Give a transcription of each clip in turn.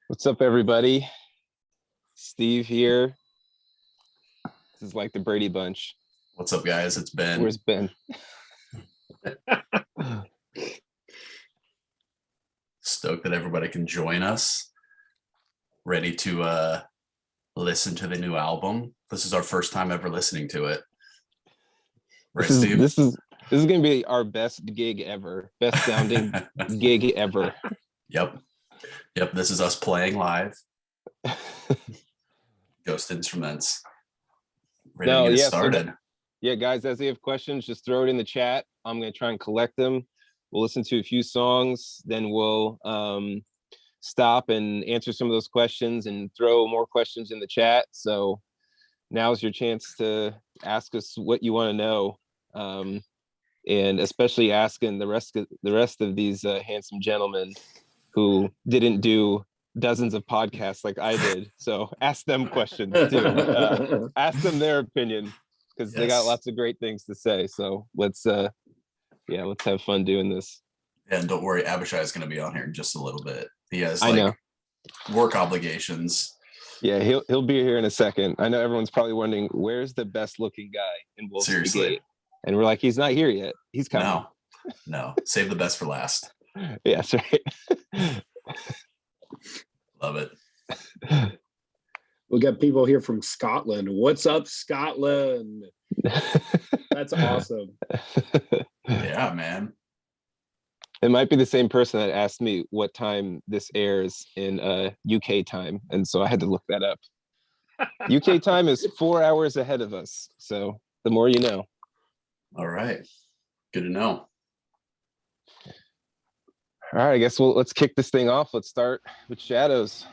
What's up, everybody? Steve here. This is like the Brady Bunch. What's up, guys? It's Ben. Where's Ben? Stoked that everybody can join us. Ready to listen to the new album. This is our first time ever listening to it. Right, Steve? This is going to be our best gig ever. Best sounding gig ever. Yep. This is us playing live. Ghost instruments. Ready to get started. So guys, as you have questions, just throw it in the chat. I'm going to try and collect them. We'll listen to a few songs, then we'll stop and answer some of those questions and throw more questions in the chat. So now's your chance to ask us what you want to know, and especially asking the rest of these handsome gentlemen who didn't do dozens of podcasts like I did. So ask them questions too. Ask them their opinion, because they got lots of great things to say. So let's have fun doing this. And don't worry, Abishai is going to be on here in just a little bit. He has work obligations. Yeah, he'll be here in a second. I know everyone's probably wondering, where's the best looking guy in Wolf's Gate? And we're like, he's not here yet. He's coming. No, save the best for last. Yeah, that's right. Love it. We got people here from Scotland. What's up, Scotland? That's awesome. Yeah, man. It might be the same person that asked me what time this airs in UK time, and so I had to look that up. UK time is 4 hours ahead of us, so the more you know. All right, good to know. All right, I guess let's kick this thing off. Let's start with Shadows.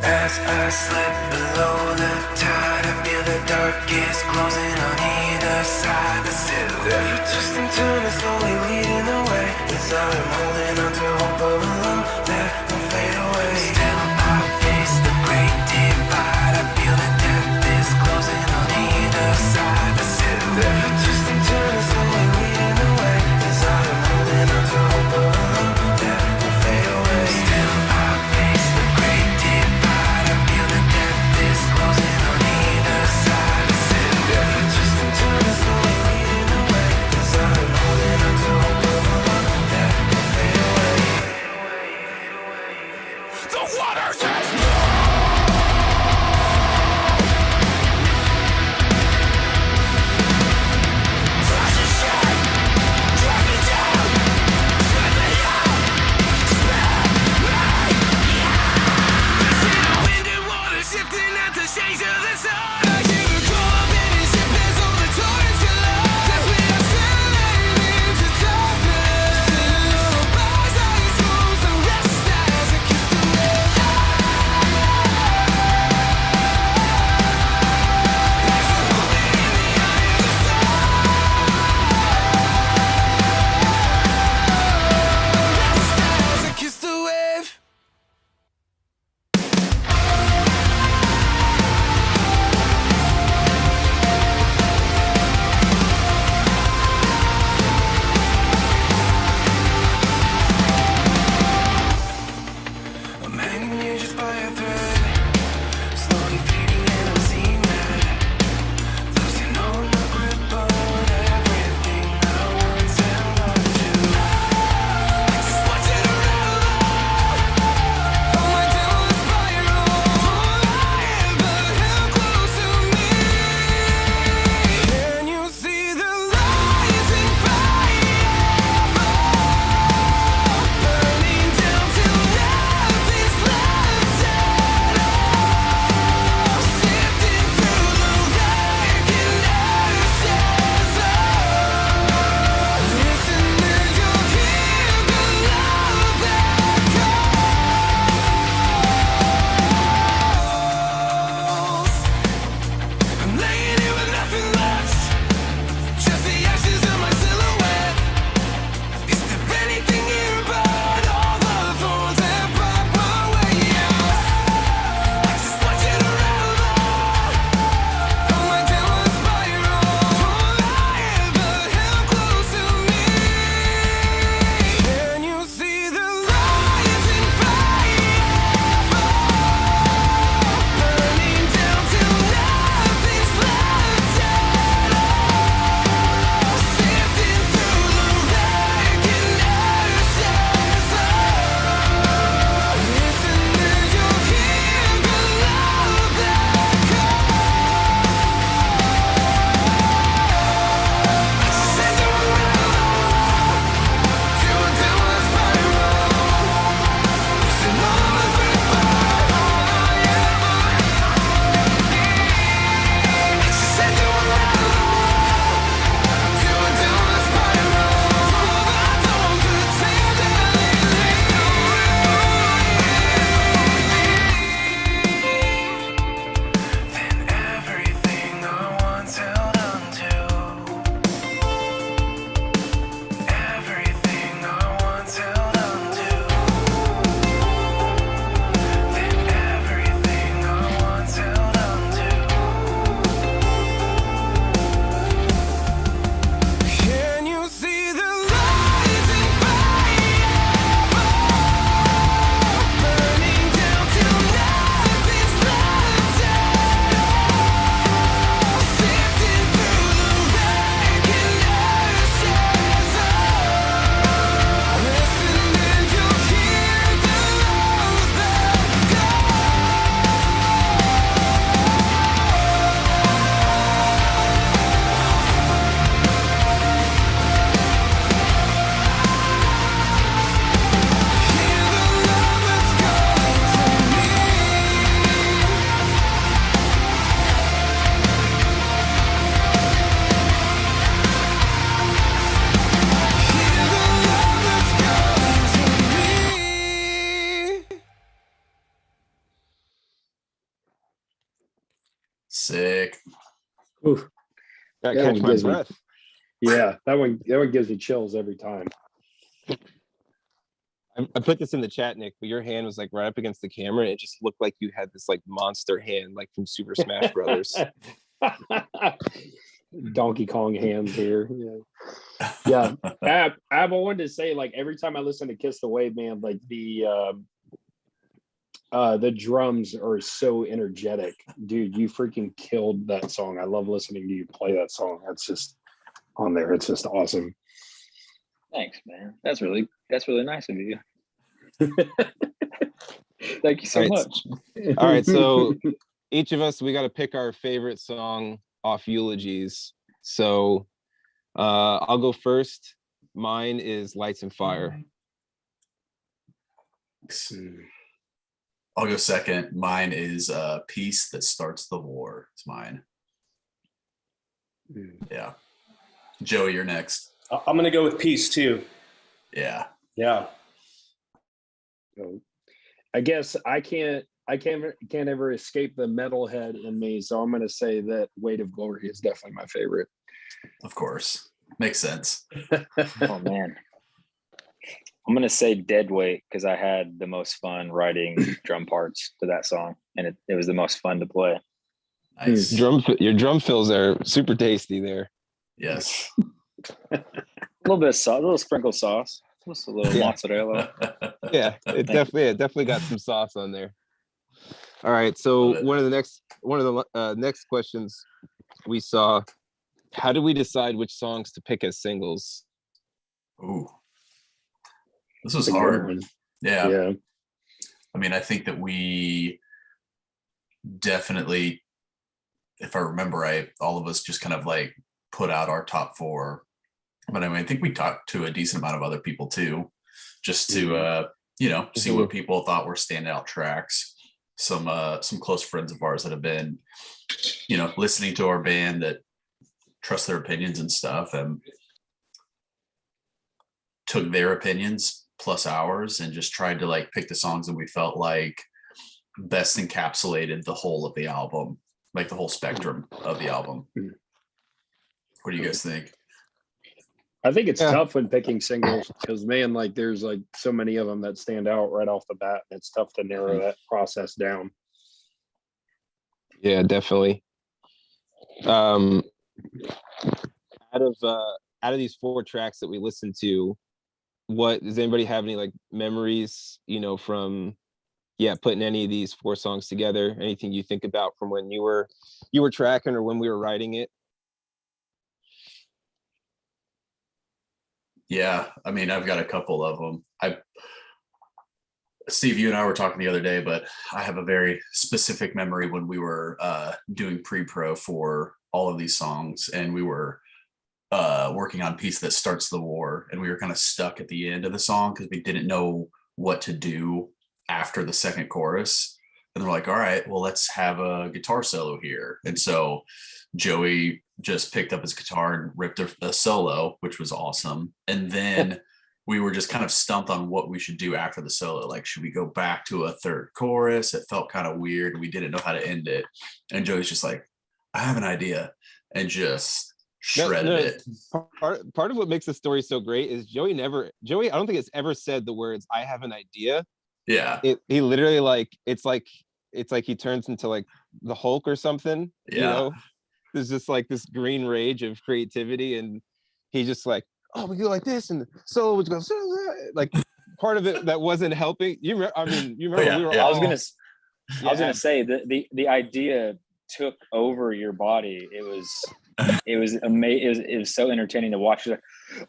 As I slip below the tide, I feel the darkest closing on either side. I sit there for twist and turn and slowly leading the way, as I'm holding on to hope of a love that will fade away. Still I face the great divide, I feel the death is closing on either side. I sit there for twist and turn and slowly leading the way, as I'm holding on to hope of a love that will fade away. Still I face the great divide, I feel the death is closing on either side. I sit there for twist and turn and slowly leading the way, Oof. Gotta That catch one my gives me- breath. Yeah, that one gives me chills every time. I put this in the chat, Nick, but your hand was like right up against the camera. And it just looked like you had this like monster hand, like from Super Smash Brothers. Donkey Kong hands here. Yeah. I wanted to say, like, every time I listen to Kiss the Wave, man, like the drums are so energetic. Dude, you freaking killed that song. I love listening to you play that song. That's just on there. It's just awesome. Thanks, man. That's really nice of you. Thank you so Right. much. All right, so each of us, we got to pick our favorite song off Eulogies. So I'll go first. Mine is Lights and Fire. I'll go second. Mine is Peace That Starts the War. It's mine. Yeah. Joey, you're next. I'm going to go with Peace too. Yeah. Yeah. So, I guess I can't ever escape the metalhead in me, so I'm going to say that Weight of Glory is definitely my favorite. Of course. Makes sense. Oh man. I'm gonna say Dead Weight because I had the most fun writing drum parts to that song, and it was the most fun to play. Nice. Your drum fills are super tasty there. Yes. A little bit of sauce, a little sprinkle sauce, just a little Yeah. mozzarella. Yeah, it definitely got some sauce on there. All right, so one of the next questions we saw: how do we decide which songs to pick as singles? Ooh. This was That's a good hard. one. Yeah. I mean, I think that we definitely, if I remember right, all of us just kind of like put out our top 4. But I mean, I think we talked to a decent amount of other people too, just to see what people thought were standout tracks. Some close friends of ours that have been, listening to our band that trust their opinions and stuff, and took their opinions plus ours and just tried to like pick the songs that we felt like best encapsulated the whole of the album, like the whole spectrum of the album. What do you guys think? I think it's tough when picking singles because, man, like there's like so many of them that stand out right off the bat. And it's tough to narrow that process down. Yeah, definitely. Out of these 4 tracks that we listened to, what does anybody have any like memories, from putting any of these 4 songs together? Anything you think about from when you were tracking or when we were writing it? Yeah, I mean, I've got a couple of them. Steve, you and I were talking the other day, but I have a very specific memory when we were doing pre-pro for all of these songs, and we were working on Peace That Starts the War, and we were kind of stuck at the end of the song because we didn't know what to do after the second chorus. And they're like, all right, well, let's have a guitar solo here. And so Joey just picked up his guitar and ripped a solo, which was awesome. And then we were just kind of stumped on what we should do after the solo. Like, should we go back to a third chorus? It felt kind of weird. We didn't know how to end it. And Joey's just like, I have an idea, and just shredded it. Part of what makes the story so great is Joey, I don't think it's ever said the words, I have an idea. Yeah. He literally like, it's like he turns into like the Hulk or something. Yeah. There's just like this green rage of creativity, and he's just like, oh, we go like this, and the solo would go like part of it that wasn't helping. You remember we were I was gonna say the idea took over your body. It was amazing. It was so entertaining to watch. Like,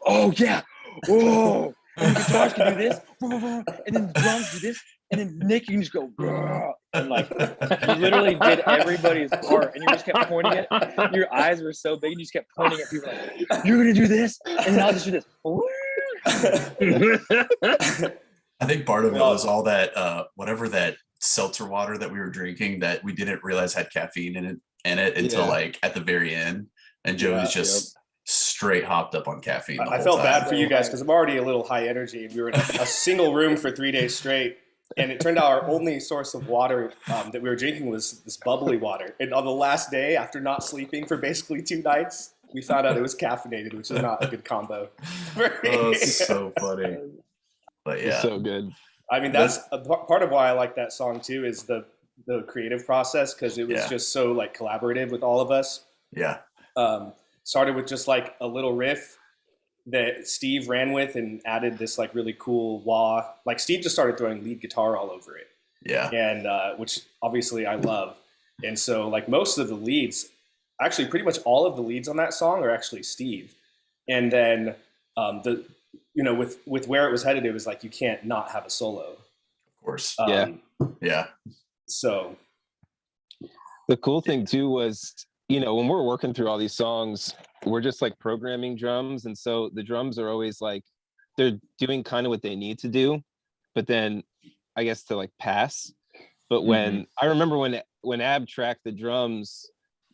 oh yeah, whoa! And the guitars can do this, and then the drums do this, and then Nick, you can just go, and like you literally did everybody's part, and you just kept pointing it. Your eyes were so big, and you just kept pointing at people like, "You're gonna do this," and then I'll just do this. I think part of it was all that whatever that seltzer water that we were drinking that we didn't realize had caffeine in it until like at the very end, and Joe was just straight hopped up on caffeine. I felt bad for you guys because I'm already a little high energy. We were in a single room for 3 days straight, And it turned out our only source of water that we were drinking was this bubbly water. And on the last day, after not sleeping for basically 2 nights, we found out it was caffeinated, which is not a good combo. Oh, it's so funny. But It's yeah, so good. I mean, that's a part of why I like that song too, is the creative process, because it was just so like collaborative with all of us. yeah, Started with just like a little riff that Steve ran with and added this like really cool wah. Like Steve just started throwing lead guitar all over it. yeah, And which obviously I love. And so like most of the leads, actually pretty much all of the leads on that song are actually Steve. And then with where it was headed, it was like you can't not have a solo. of course. Yeah. So The cool thing too was, when we're working through all these songs, we're just like programming drums. And so the drums are always like, they're doing kind of what they need to do, but then I guess to like pass. But when I remember when Ab tracked the drums,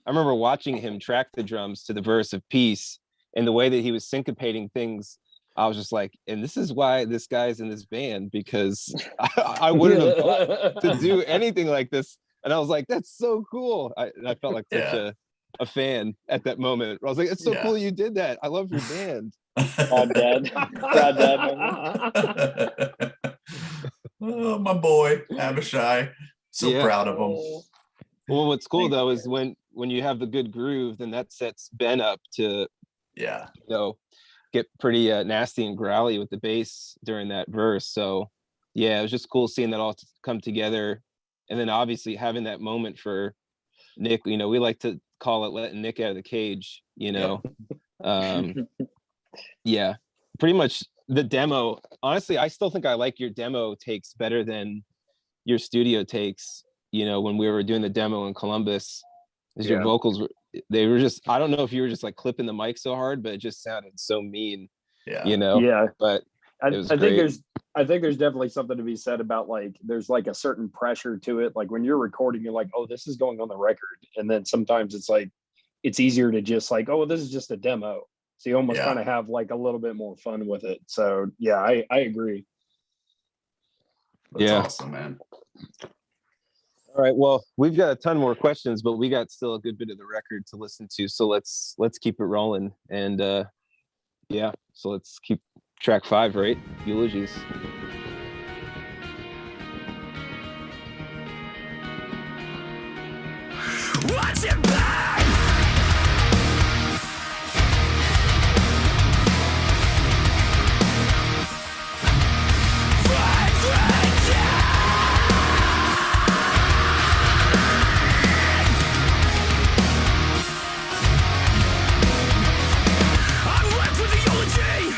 I remember watching him track the drums to the verse of Peace, and the way that he was syncopating things, I was just like, and this is why this guy's in this band, because I wouldn't have thought to do anything like this. And I was like, that's so cool. I felt like such a fan at that moment. I was like, it's so cool you did that. I love your band. Proud dad. Proud dad. Oh, my boy, Abishai. So proud of him. Well, what's cool though is when you have the good groove, then that sets Ben up to get pretty nasty and growly with the bass during that verse. So yeah, it was just cool seeing that all come together. And then obviously having that moment for Nick, we like to call it letting Nick out of the cage, yeah, pretty much the demo. Honestly, I still think I like your demo takes better than your studio takes, when we were doing the demo in Columbus, because your vocals they were just, I don't know if you were just like clipping the mic so hard, but it just sounded so mean, but I think there's definitely something to be said about like there's like a certain pressure to it. Like when you're recording, you're like, oh, this is going on the record. And then sometimes it's like it's easier to just like, oh, this is just a demo. So you almost kind of have like a little bit more fun with it. So yeah, I agree. That's awesome, man. All right. Well, we've got a ton more questions, but we got still a good bit of the record to listen to. So let's keep it rolling. And so let's keep track 5, right? Eulogies. Watch it back. I worked with the eulogy.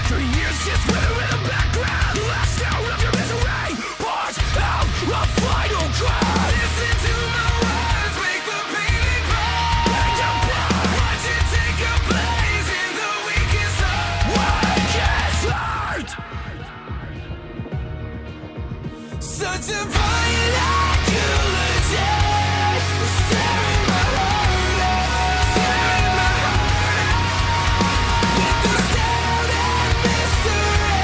3 years just with her in the background. Last hour of your misery. Part out a final cry. Listen to my words, make the pain cry. Break down blood. Watch it take a place in the weakest heart. Such a violent eulogy. Staring my heart out. Staring my heart out. With this doubt and mystery.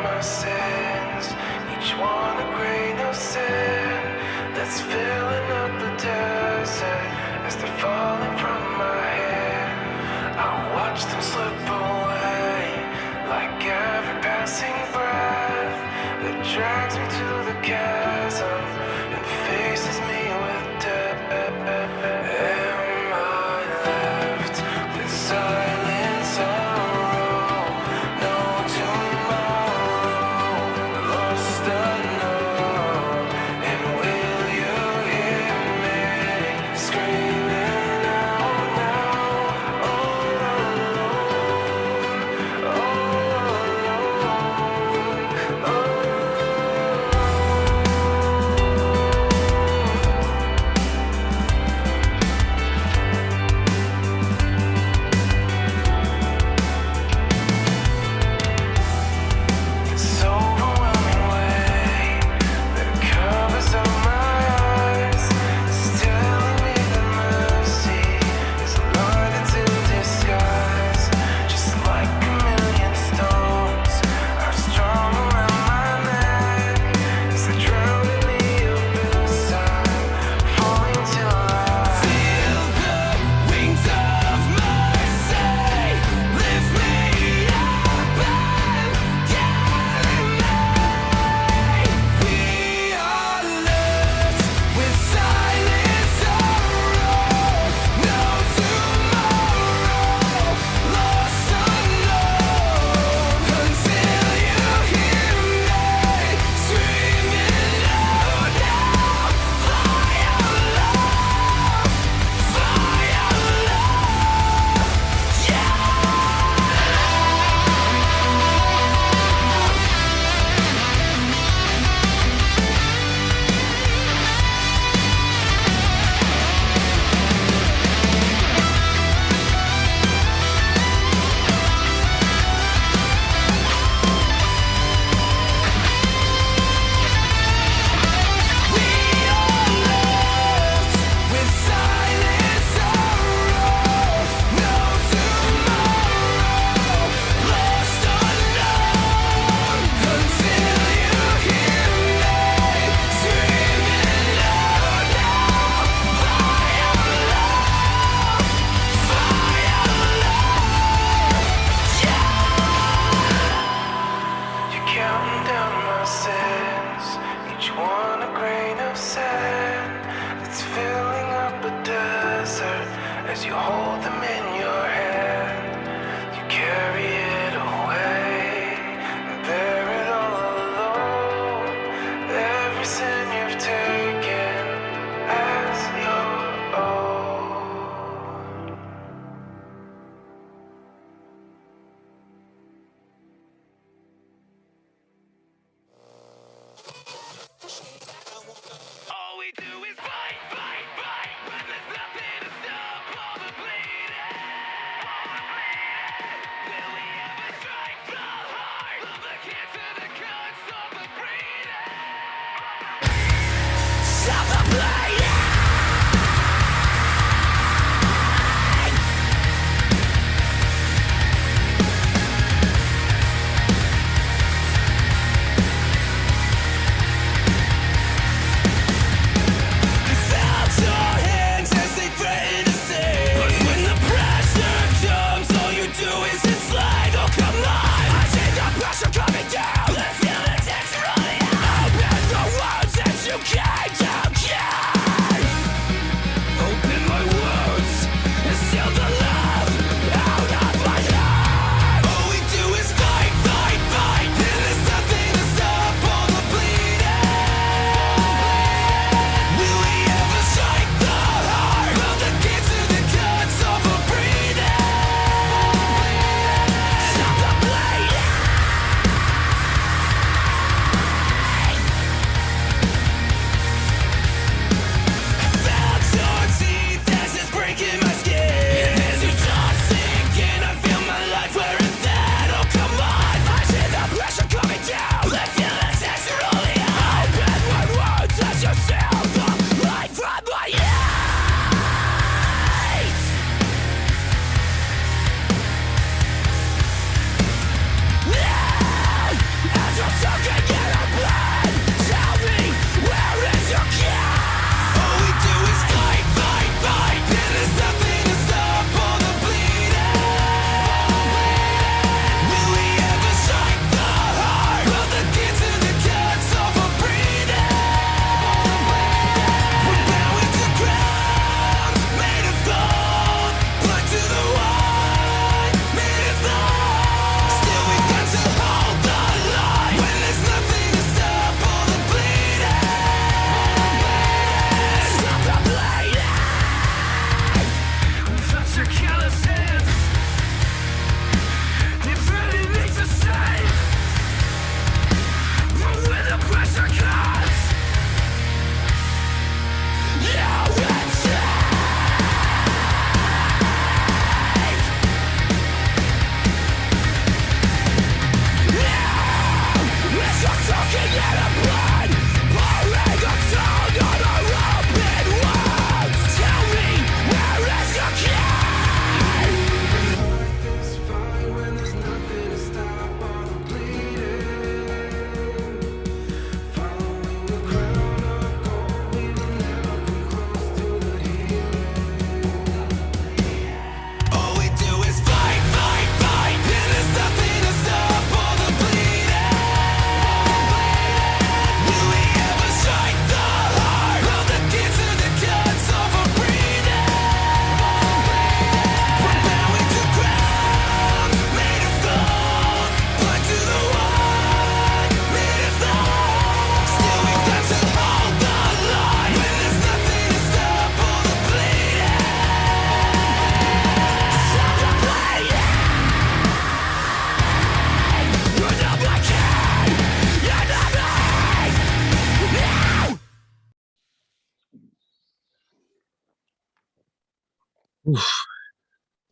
my sins, each one a grain of sand that's filling up the desert as they're falling from my hand. I watch them slip away like every passing breath that drags me to the chasm and faces me with death. Am I left with silence sorrow? No tomorrow, lost I know. And will you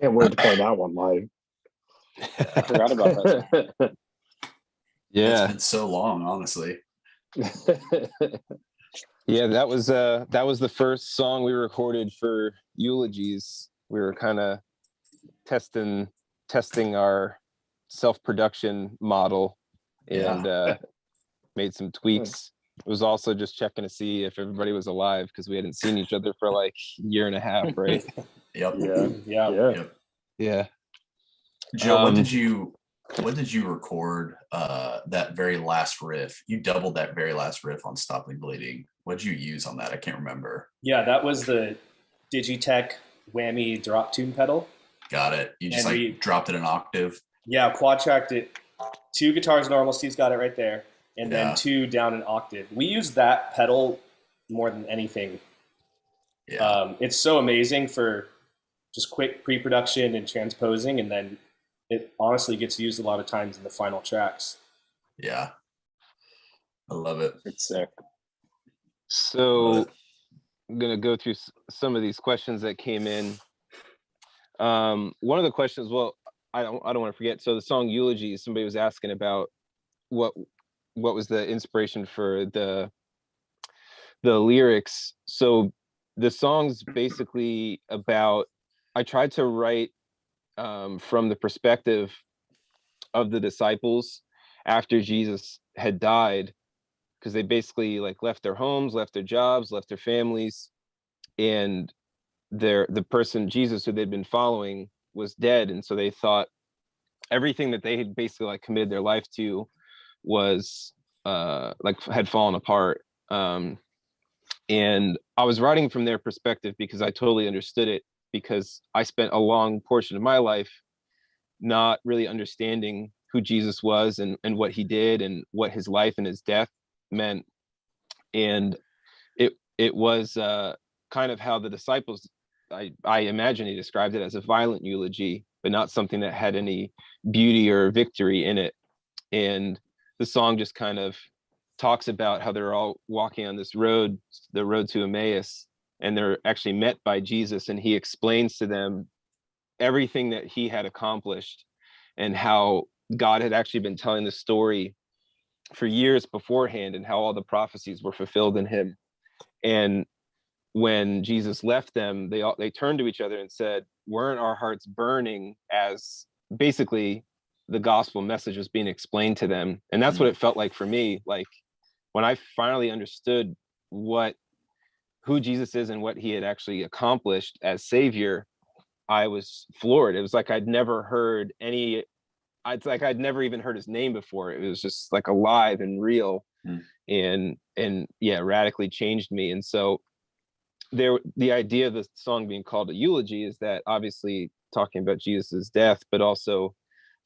Can't wait to play that one live. I forgot about that song. Yeah. It's been so long, honestly. Yeah, that was the first song we recorded for Eulogies. We were kind of testing our self-production model and made some tweaks. It was also just checking to see if everybody was alive because we hadn't seen each other for like a year and a half, right? Yep. Yeah. Yeah. Joe, when did you record that very last riff? You doubled that very last riff on Stop the Bleeding. What did you use on that? I can't remember. Yeah, that was the Digitech whammy drop tune pedal. Got it. You just And we dropped it an octave. Yeah, quad tracked it. 2 guitars normal. Steve's got it right there. And then 2 down an octave. We use that pedal more than anything. Yeah. It's so amazing for just quick pre-production and transposing, and then it honestly gets used a lot of times in the final tracks. Yeah. I love it. It's sick. So I'm gonna go through some of these questions that came in. One of the questions, well, I don't want to forget. So the song Eulogies, somebody was asking about what was the inspiration for the lyrics. So the song's basically about, I tried to write from the perspective of the disciples after Jesus had died, because they basically like left their homes, left their jobs, left their families, and the person Jesus who they'd been following was dead, and so they thought everything that they had basically like committed their life to was like had fallen apart. And I was writing from their perspective because I totally understood it, because I spent a long portion of my life not really understanding who Jesus was and what he did and what his life and his death meant. And it was kind of how the disciples, I imagine he described it as a violent eulogy, but not something that had any beauty or victory in it. And the song just kind of talks about how they're all walking on this road, the road to Emmaus, and they're actually met by Jesus, and he explains to them everything that he had accomplished and how God had actually been telling the story for years beforehand, and how all the prophecies were fulfilled in him. And when Jesus left them, they turned to each other and said, weren't our hearts burning, as basically the gospel message was being explained to them. And that's what it felt like for me. Like when I finally understood who Jesus is and what he had actually accomplished as savior, I was floored. It was like I'd never heard I'd never even heard his name before. It was just like alive and real, and yeah, radically changed me. And so the idea of the song being called a eulogy is that obviously talking about Jesus's death, but also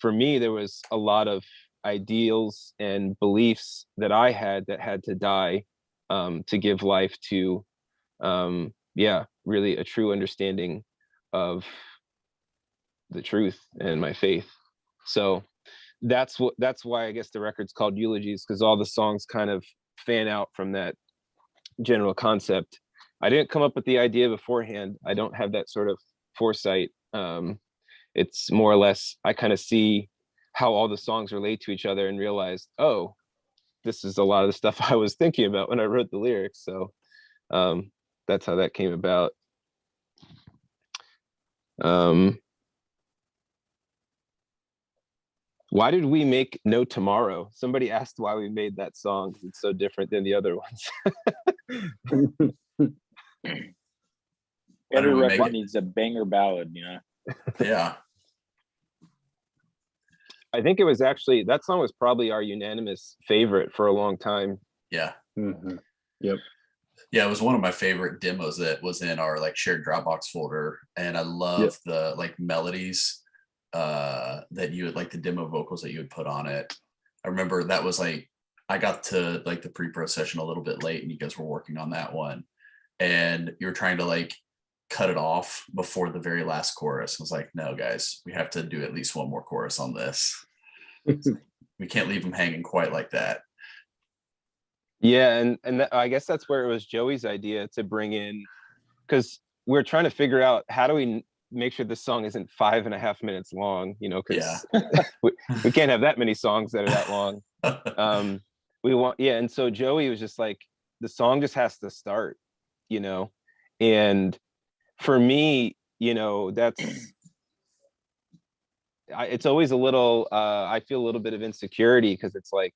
for me, there was a lot of ideals and beliefs that I had that had to die to give life to, really a true understanding of the truth and my faith. So that's why I guess the record's called Eulogies, because all the songs kind of fan out from that general concept. I didn't come up with the idea beforehand. I don't have that sort of foresight. It's more or less, I kind of see how all the songs relate to each other and realized, oh, this is a lot of the stuff I was thinking about when I wrote the lyrics. So that's how that came about. Why did we make No Tomorrow? Somebody asked why we made that song. It's so different than the other ones. Every record needs a banger ballad, you know? Yeah. I think it was actually, that song was probably our unanimous favorite for a long time. Yeah. Mm-hmm. Yep. Yeah, it was one of my favorite demos that was in our like shared Dropbox folder. And I love the like melodies that you would, like the demo vocals that you would put on it. I remember that was like, I got to like the pre-pro session a little bit late and you guys were working on that one. And you were trying to like cut it off before the very last chorus. I was like, no, guys, we have to do at least one more chorus on this. We can't leave them hanging quite like that. Yeah, and I guess that's where it was Joey's idea to bring in, because we're trying to figure out how do we make sure this song isn't 5.5 minutes long, you know, because Yeah. we can't have that many songs that are that long. We want, yeah. And so Joey was just like, the song just has to start, you know. And for me, you know, it's always a little, I feel a little bit of insecurity, because it's like,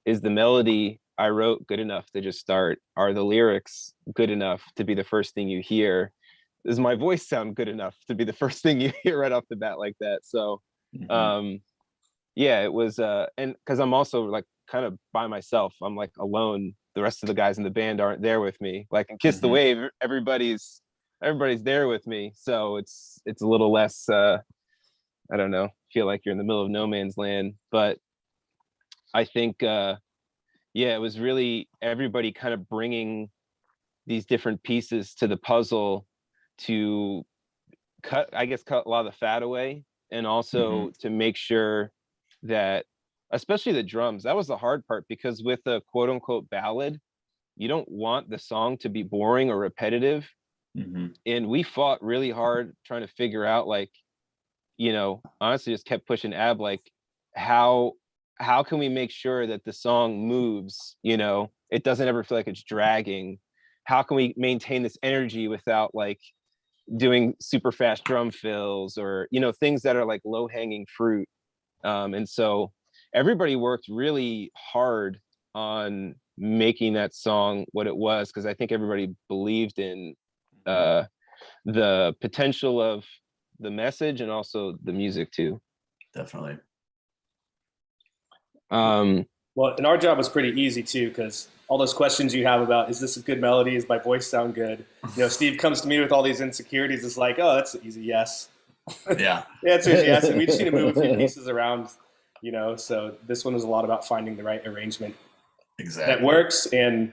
is the melody I wrote good enough to just start? Are the lyrics good enough to be the first thing you hear? Does my voice sound good enough to be the first thing you hear right off the bat like that? So yeah, it was and because I'm also like kind of by myself, I'm like alone. The rest of the guys in the band aren't there with me. Like in Kiss the Wave, everybody's there with me, so it's a little less I don't know, feel like you're in the middle of no man's land. But I think yeah, it was really everybody kind of bringing these different pieces to the puzzle to cut a lot of the fat away, and also to make sure that, especially the drums, that was the hard part, because with a quote unquote ballad, you don't want the song to be boring or repetitive. And we fought really hard trying to figure out, like, you know, honestly just kept pushing Ab, like, how can we make sure that the song moves, you know, it doesn't ever feel like it's dragging? How can we maintain this energy without like doing super fast drum fills, or, you know, things that are like low hanging fruit? And so everybody worked really hard on making that song what it was, because I think everybody believed in the potential of the message and also the music too. Definitely. Well, and our job was pretty easy too, because all those questions you have about, is this a good melody? Does my voice sound good? You know, Steve comes to me with all these insecurities. It's like, oh, that's an easy yes. Yeah. The answer is yes. And we just need to move a few pieces around, you know. So this one was a lot about finding the right arrangement that works. And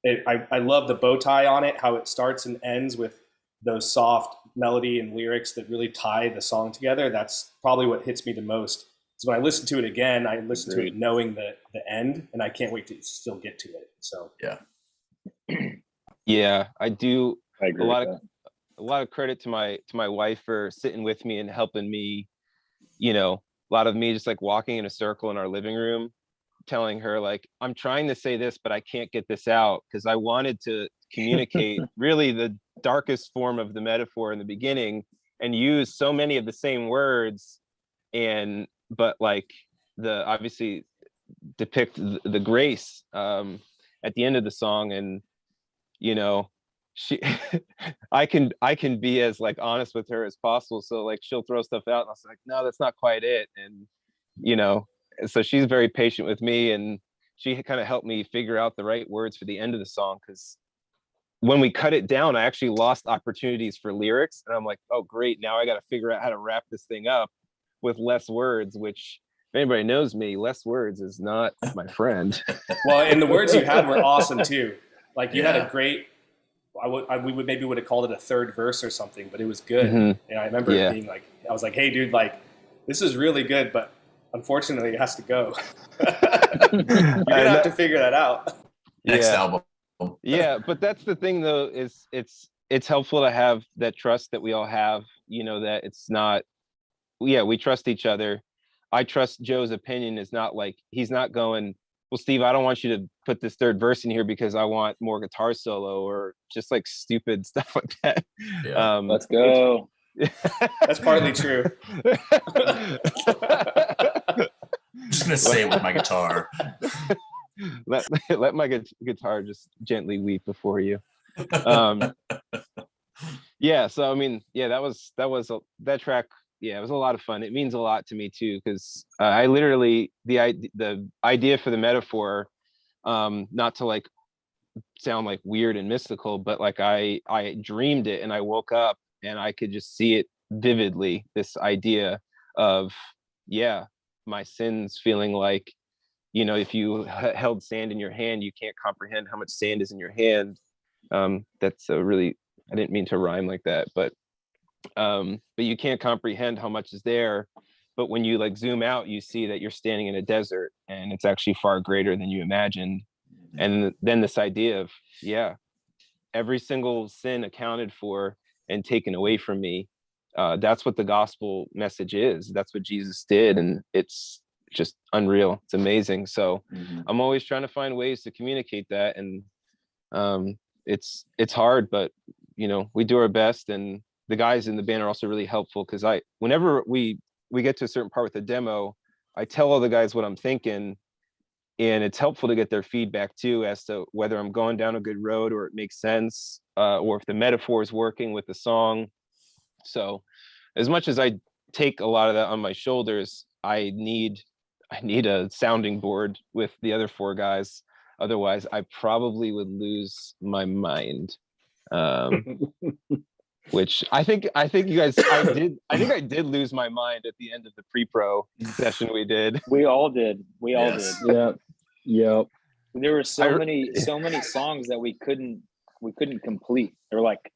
I love the bow tie on it, how it starts and ends with those soft melody and lyrics that really tie the song together. That's probably what hits me the most. So when I listen to it again, I listen to it knowing the end, and I can't wait to still get to it. So yeah. Yeah, I do. I agree. A lot of credit to my wife for sitting with me and helping me, you know, a lot of me just like walking in a circle in our living room, telling her like, I'm trying to say this, but I can't get this out, because I wanted to communicate really the darkest form of the metaphor in the beginning and use so many of the same words, but like obviously depict the grace at the end of the song. And, you know, I can be as like honest with her as possible. So like she'll throw stuff out and I was like, no, that's not quite it. And, you know, so she's very patient with me, and she kind of helped me figure out the right words for the end of the song, because when we cut it down, I actually lost opportunities for lyrics, and I'm like, oh great, now I got to figure out how to wrap this thing up with less words, which, if anybody knows me, less words is not my friend. Well, and the words you had were awesome too. Like you had a great, we would have called it a third verse or something, but it was good. And I remember it being like, I was like, hey dude, like this is really good, but unfortunately it has to go. You're gonna have to figure that out. Next album. Yeah, but that's the thing though, is it's helpful to have that trust that we all have, you know, that it's not, we trust each other. I trust Joe's opinion is not like, he's not going, well, Steve, I don't want you to put this third verse in here because I want more guitar solo, or just like stupid stuff like that. Yeah. Let's go. That's partly true. I'm just gonna say it with my guitar. let my guitar just gently weep before you. Yeah, so I mean, yeah, that track, yeah, it was a lot of fun. It means a lot to me too, because I literally, the idea for the metaphor, not to like sound like weird and mystical, but like I dreamed it and I woke up and I could just see it vividly, this idea of, yeah, my sins feeling like, you know, if you held sand in your hand, you can't comprehend how much sand is in your hand. That's a really, I didn't mean to rhyme like that, but you can't comprehend how much is there. But when you like zoom out, you see that you're standing in a desert and it's actually far greater than you imagined. And then this idea of, yeah, every single sin accounted for and taken away from me. that's what the gospel message is. That's what Jesus did, and it's just unreal. It's amazing. So I'm always trying to find ways to communicate that, and it's hard, but you know, we do our best, and the guys in the band are also really helpful, because whenever we get to a certain part with the demo, I tell all the guys what I'm thinking, and it's helpful to get their feedback too, as to whether I'm going down a good road or it makes sense, or if the metaphor is working with the song. So as much as I take a lot of that on my shoulders, I need a sounding board with the other 4 guys. Otherwise, I probably would lose my mind. Which I think you guys, I think I did lose my mind at the end of the pre-pro session we did. We all did. Yeah. Yep. There were so many songs that we couldn't complete. They're like,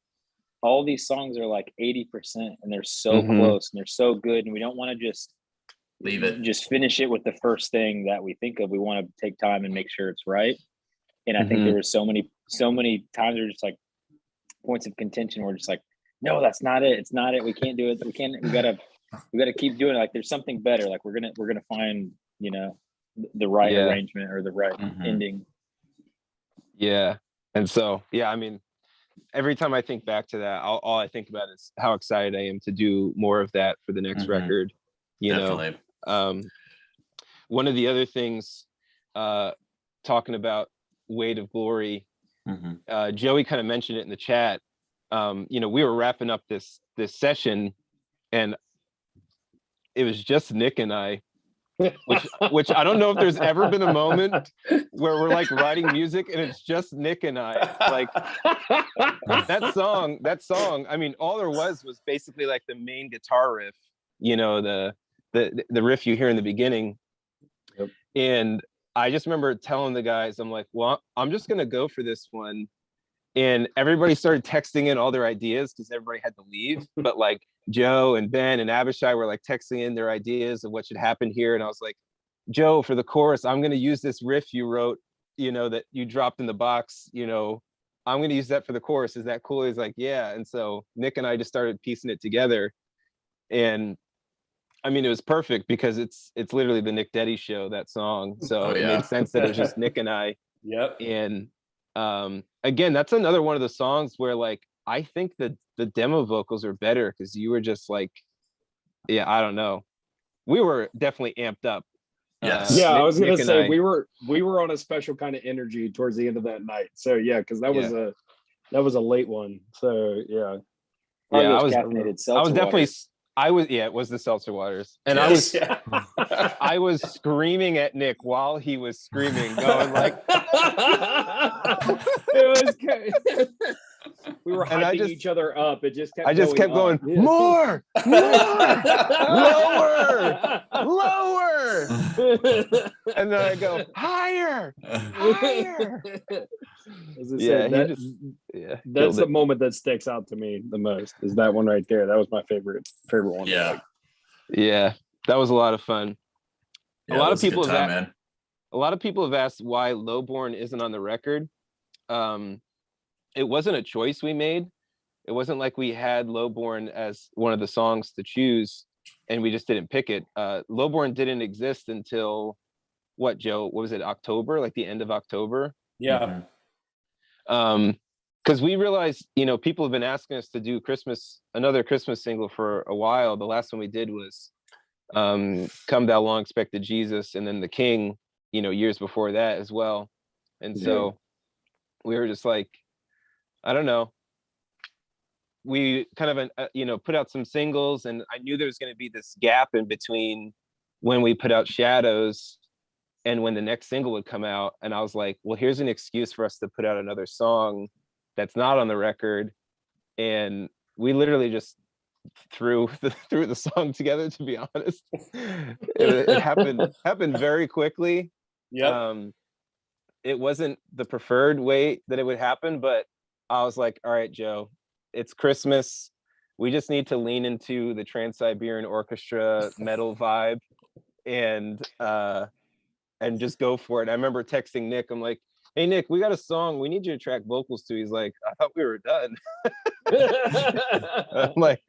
all these songs are like 80%, and they're so close and they're so good, and we don't want to just leave it, just finish it with the first thing that we think of. We want to take time and make sure it's right. And I think there were so many times where just like points of contention where just like, no, that's not it. It's not it. We can't do it. We gotta keep doing it. Like there's something better. Like we're gonna find, you know, the right arrangement or the right ending. Yeah. And so, I mean, every time I think back to that, all I think about is how excited I am to do more of that for the next record. You Definitely. know, one of the other things, talking about Weight of Glory, Joey kind of mentioned it in the chat. You know, we were wrapping up this session, and it was just Nick and I, which I don't know if there's ever been a moment where we're like writing music and it's just Nick and I. Like that song. I mean, all there was basically like the main guitar riff, you know, the riff you hear in the beginning. Yep. And I just remember telling the guys, I'm like, well, I'm just gonna go for this one. And everybody started texting in all their ideas because everybody had to leave. But like Joe and Ben and Abishai were like texting in their ideas of what should happen here. And I was like, Joe, for the chorus, I'm going to use this riff you wrote, you know, that you dropped in the box, you know, I'm going to use that for the chorus. Is that cool? He's like, yeah. And so Nick and I just started piecing it together. And I mean, it was perfect because it's literally the Nick Deddy show, that song. So it made sense that it was just Nick and I. Yep. And again, that's another one of the songs where like I think that the demo vocals are better because you were just like, I don't know, we were definitely amped up. Yes. I was gonna say we were on a special kind of energy towards the end of that night. So because that was a late one. So I was definitely. It was the seltzer waters. And I was screaming at Nick while he was screaming, going like, it was good. We were hyping each other up. It just kept kept going, more, lower. And then I go, higher. That's the moment that sticks out to me the most, is that one right there. That was my favorite one. Yeah, that was a lot of fun. A lot of people have asked why Lowborn isn't on the record. It wasn't a choice we made. It wasn't like we had Lowborn as one of the songs to choose and we just didn't pick it. Lowborn didn't exist until what, Joe? What was it, October? Like the end of October? Yeah. Because we realized, you know, people have been asking us to do another Christmas single for a while. The last one we did was Come Thou Long Expected Jesus, and then The King, you know, years before that as well. And so we were just like, I don't know. We kind of, put out some singles, and I knew there was going to be this gap in between when we put out Shadows and when the next single would come out. And I was like, well, here's an excuse for us to put out another song that's not on the record. And we literally just threw the song together, to be honest. It happened very quickly. It wasn't the preferred way that it would happen, but I was like, all right, Joe, it's Christmas. We just need to lean into the Trans-Siberian Orchestra metal vibe and just go for it. I remember texting Nick, I'm like, hey Nick, we got a song. We need you to track vocals to. He's like, I thought we were done. I'm like,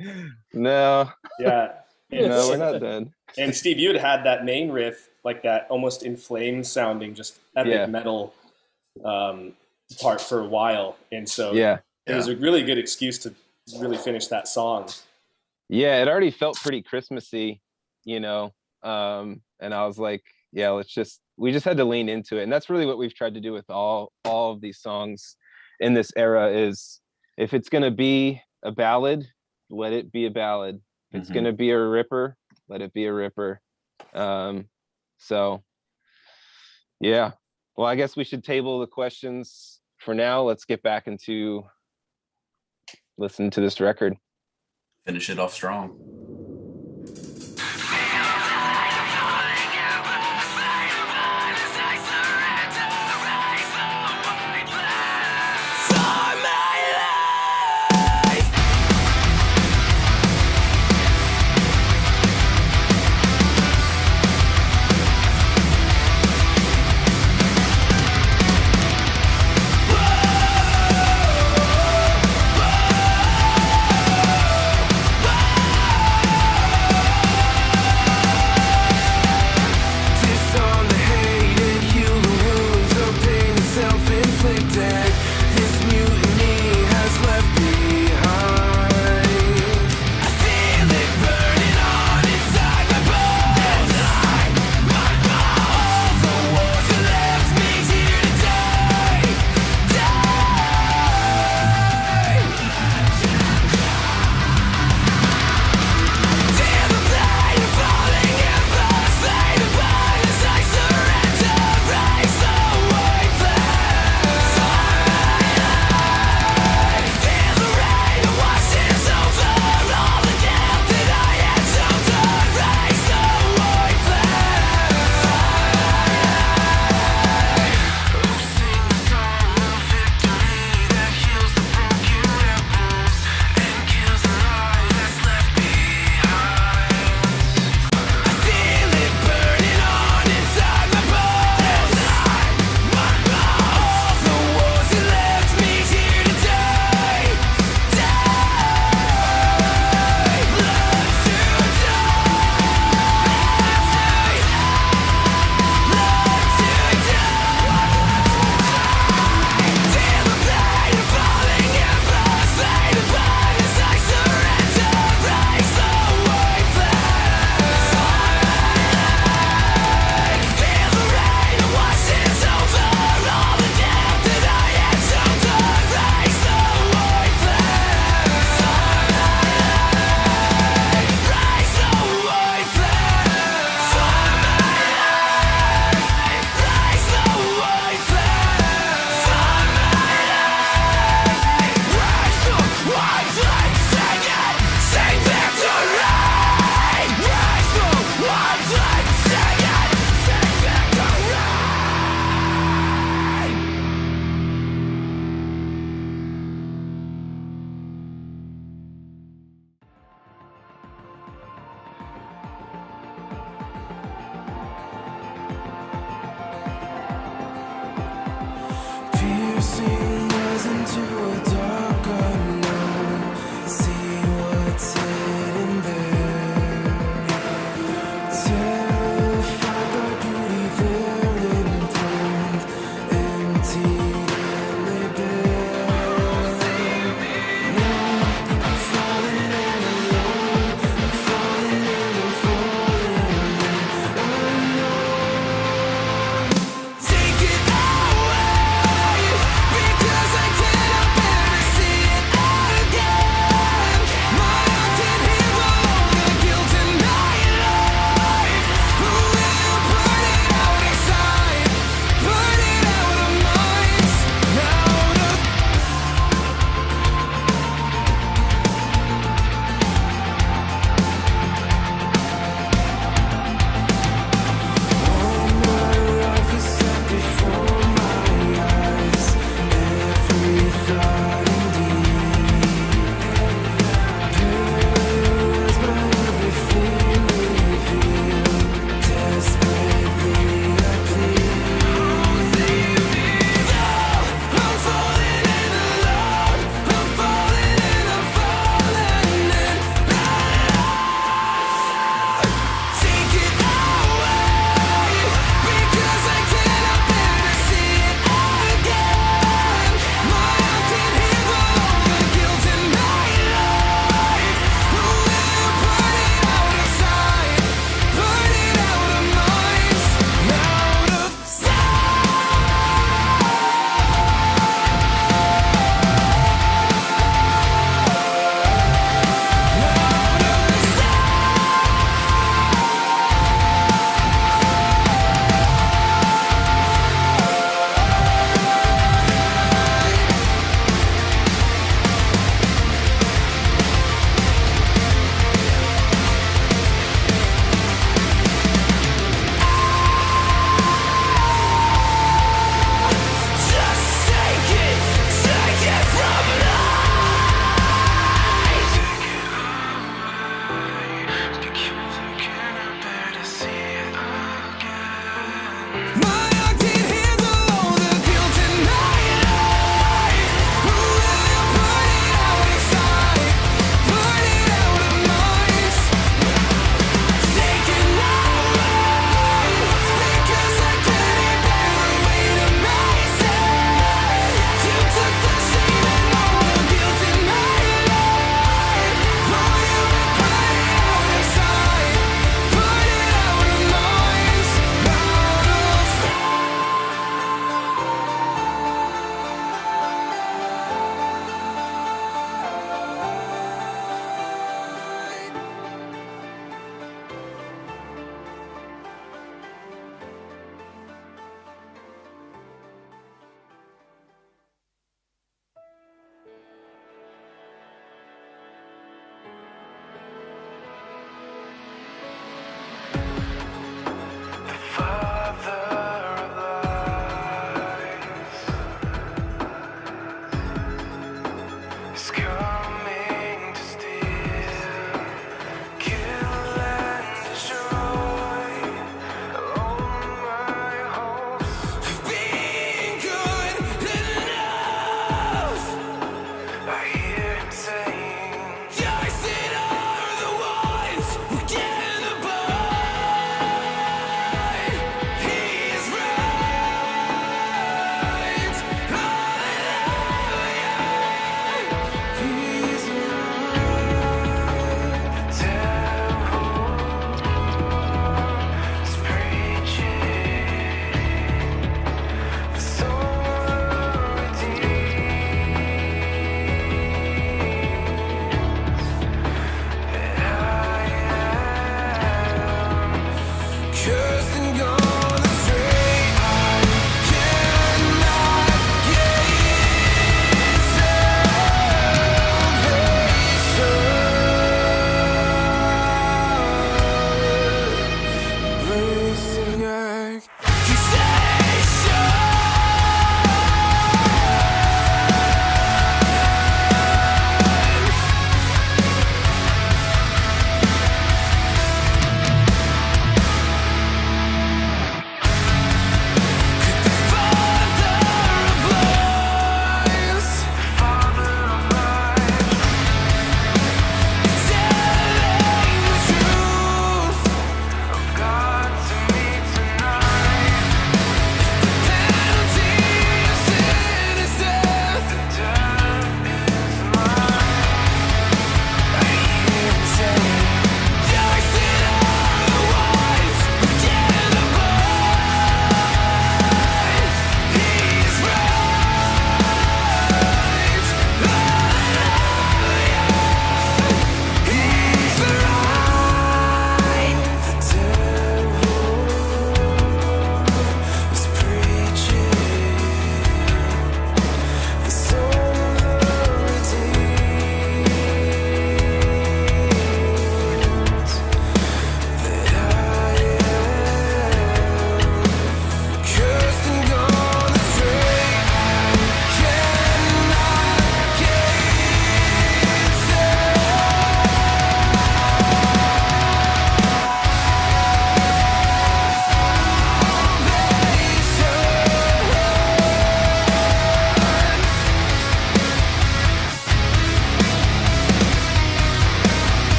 no. Yeah. No, we're not done. And Steve, you had that main riff, like that almost in flames sounding, just epic metal part for a while. And so it was a really good excuse to really finish that song. Yeah, it already felt pretty Christmassy, you know. And I was like, yeah, we just had to lean into it. And that's really what we've tried to do with all of these songs in this era is if it's gonna be a ballad, let it be a ballad. If it's gonna be a ripper, let it be a ripper. So yeah. Well, I guess we should table the questions for now. Let's get back into listening to this record. Finish it off strong. Take it away, because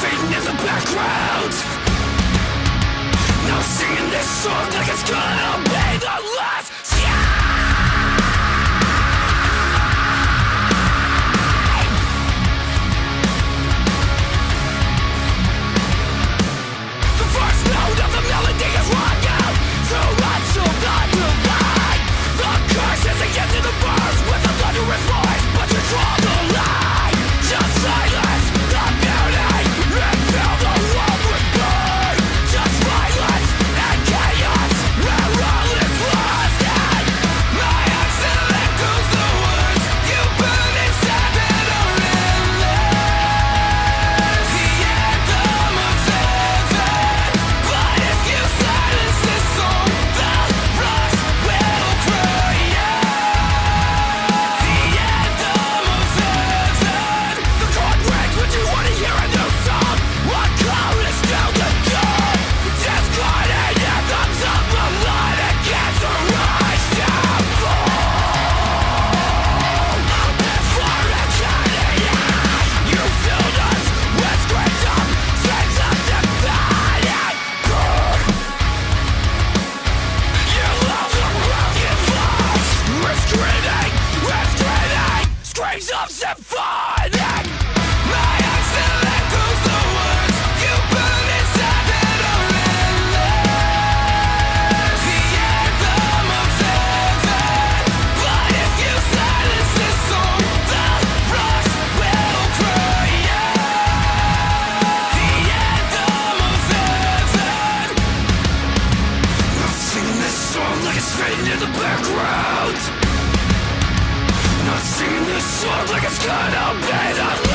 fading in the background. Now singing this song like it's gonna be the last. The first note of the melody is rung out to until the divine. The curse is against the burst with a thunderous voice, but you draw the line. Just silence the beauty and fill the world with pain. Just violence and chaos where all is lost. And my accent echoes the words you put inside that are endless. The anthem of season. But if you silence this song, the frost will cry out. The anthem of season. The chord breaks when you want to hear a new song. What cloud is down the door? Discarded anthems of melodic cancer rise down for eternity. You filled us with screams of symphony. You love the broken flash. Restraining, screams of symphonic. My accent echoes the words you put inside that are endless. The anthem of season. But if you silence this song, the frost will cry out. The anthem of season. Not singing this song like it's fading in the background. Not singing this song like it's gonna be the last.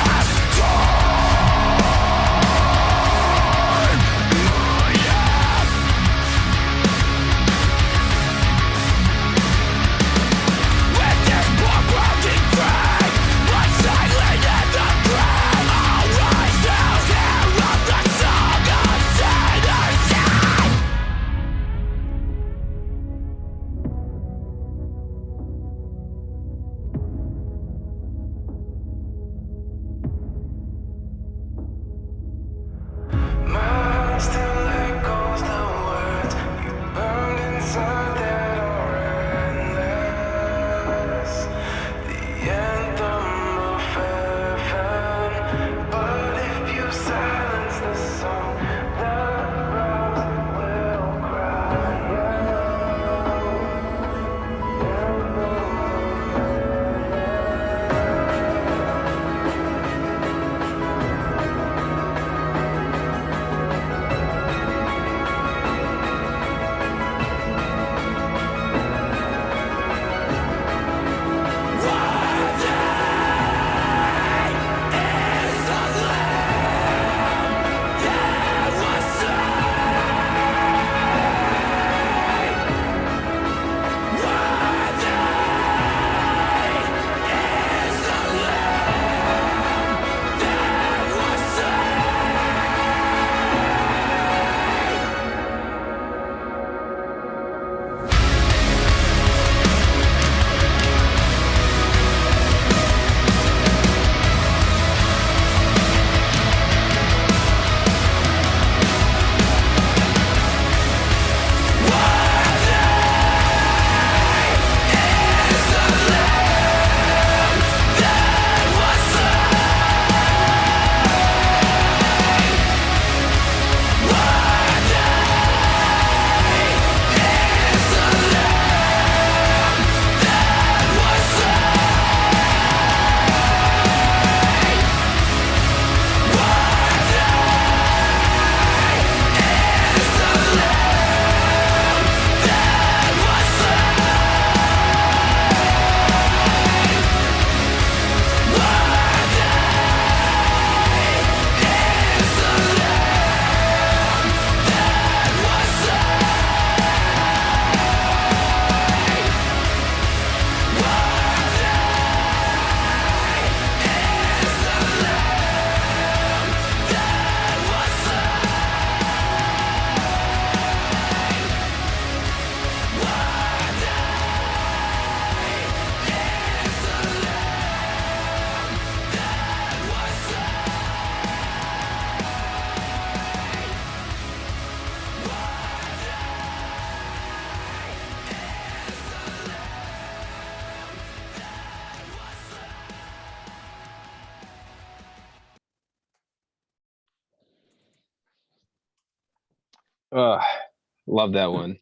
Love that one.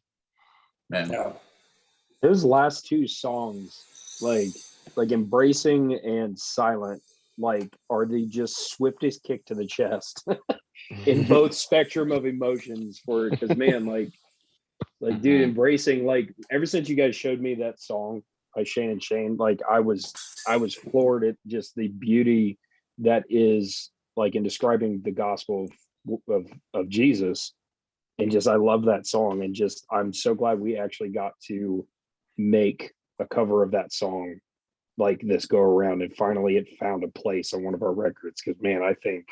Man. Yeah. Those last two songs, like Embracing and Silent, like are the just swiftest kick to the chest in both spectrum of emotions for, because man, like dude, Embracing, like ever since you guys showed me that song by Shane and Shane, like I was floored at just the beauty that is like in describing the gospel of Jesus. And just I love that song, and just I'm so glad we actually got to make a cover of that song like this go around, and finally it found a place on one of our records. Because man, I think,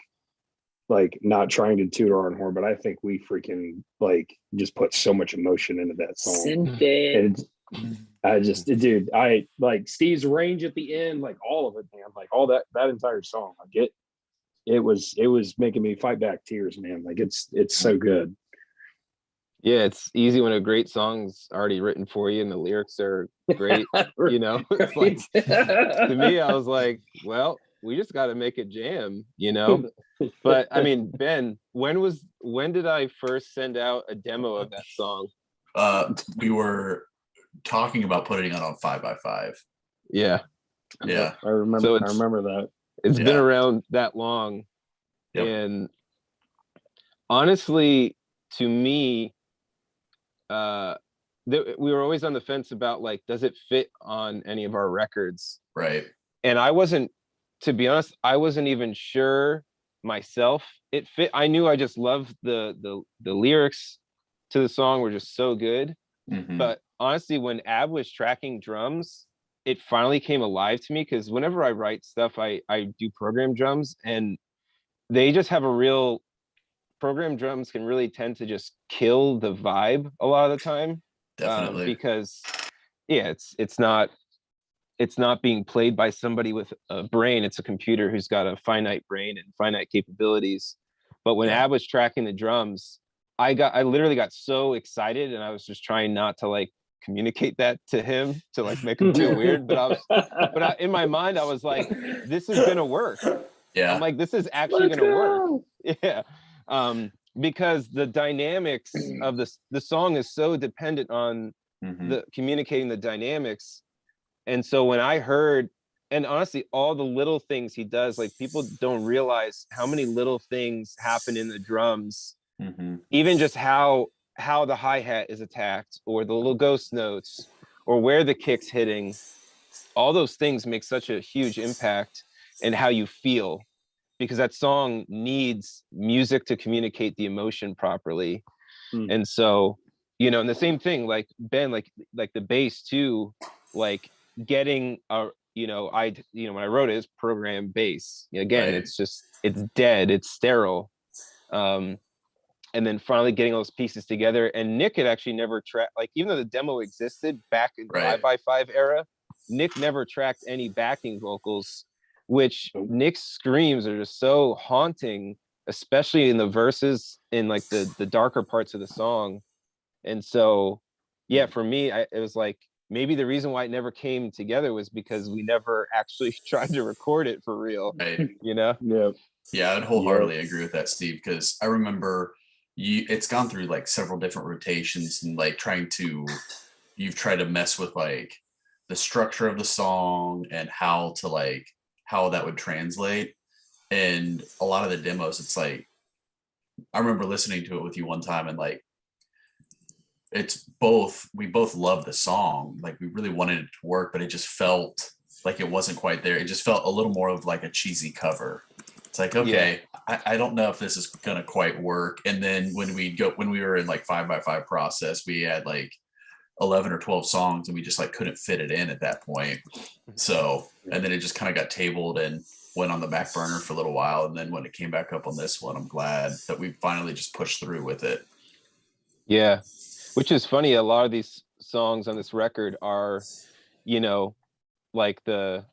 like, not trying to toot our own horn, but I think we freaking like just put so much emotion into that song. And I just, dude, I like Steve's range at the end, like all of it, man, like all that entire song, like it was making me fight back tears, man. Like it's so good. Yeah, it's easy when a great song's already written for you and the lyrics are great. You know, it's like, to me, I was like, well, we just got to make a jam, you know. But I mean, Ben, when did I first send out a demo of that song? We were talking about putting it on 5x5. Yeah. I remember. So I remember that. It's been around that long. Yep. And honestly, to me, we were always on the fence about, like, does it fit on any of our records? Right. And to be honest, I wasn't even sure myself it fit. I knew I just loved the lyrics to the song were just so good. But honestly, when Ab was tracking drums, it finally came alive to me, because whenever I write stuff, I do program drums, and they just have a real program drums can really tend to just kill the vibe a lot of the time. Definitely. Because it's not being played by somebody with a brain. It's a computer who's got a finite brain and finite capabilities. But when Ab was tracking the drums, I literally got so excited, and I was just trying not to like communicate that to him to like make him feel weird. But in my mind, I was like, this is gonna work. Yeah. I'm like, this is actually gonna work. Yeah. Because the dynamics of the song is so dependent on the communicating the dynamics. And so when I heard, and honestly, all the little things he does, like, people don't realize how many little things happen in the drums. Even just how the hi-hat is attacked, or the little ghost notes, or where the kick's hitting. All those things make such a huge impact in how you feel, because that song needs music to communicate the emotion properly. And so, you know, and the same thing, like Ben, like the bass too, like getting when I wrote it, it's program bass. Again, Right. it's dead, it's sterile. And then finally getting those pieces together. And Nick had actually never tracked, like, even though the demo existed back in 5x5 era, Nick never tracked any backing vocals, which Nick's screams are just so haunting, especially in the verses, in like the darker parts of the song. And so, yeah, for me, it was like, maybe the reason why it never came together was because we never actually tried to record it for real. Right. You know? Yeah, I'd wholeheartedly agree with that, Steve, because I remember it's gone through like several different rotations, and like you've tried to mess with like the structure of the song and how that would translate. And a lot of the demos, it's like, I remember listening to it with you one time, and like, we both loved the song. Like, we really wanted it to work, but it just felt like it wasn't quite there. It just felt a little more of like a cheesy cover. It's like, okay, I don't know if this is gonna quite work. And then when we were in like 5x5 process, we had like 11 or 12 songs, and we just like couldn't fit it in at that point. So, and then it just kind of got tabled and went on the back burner for a little while. And then when it came back up on this one, I'm glad that we finally just pushed through with it. Yeah, which is funny. A lot of these songs on this record are, you know, like the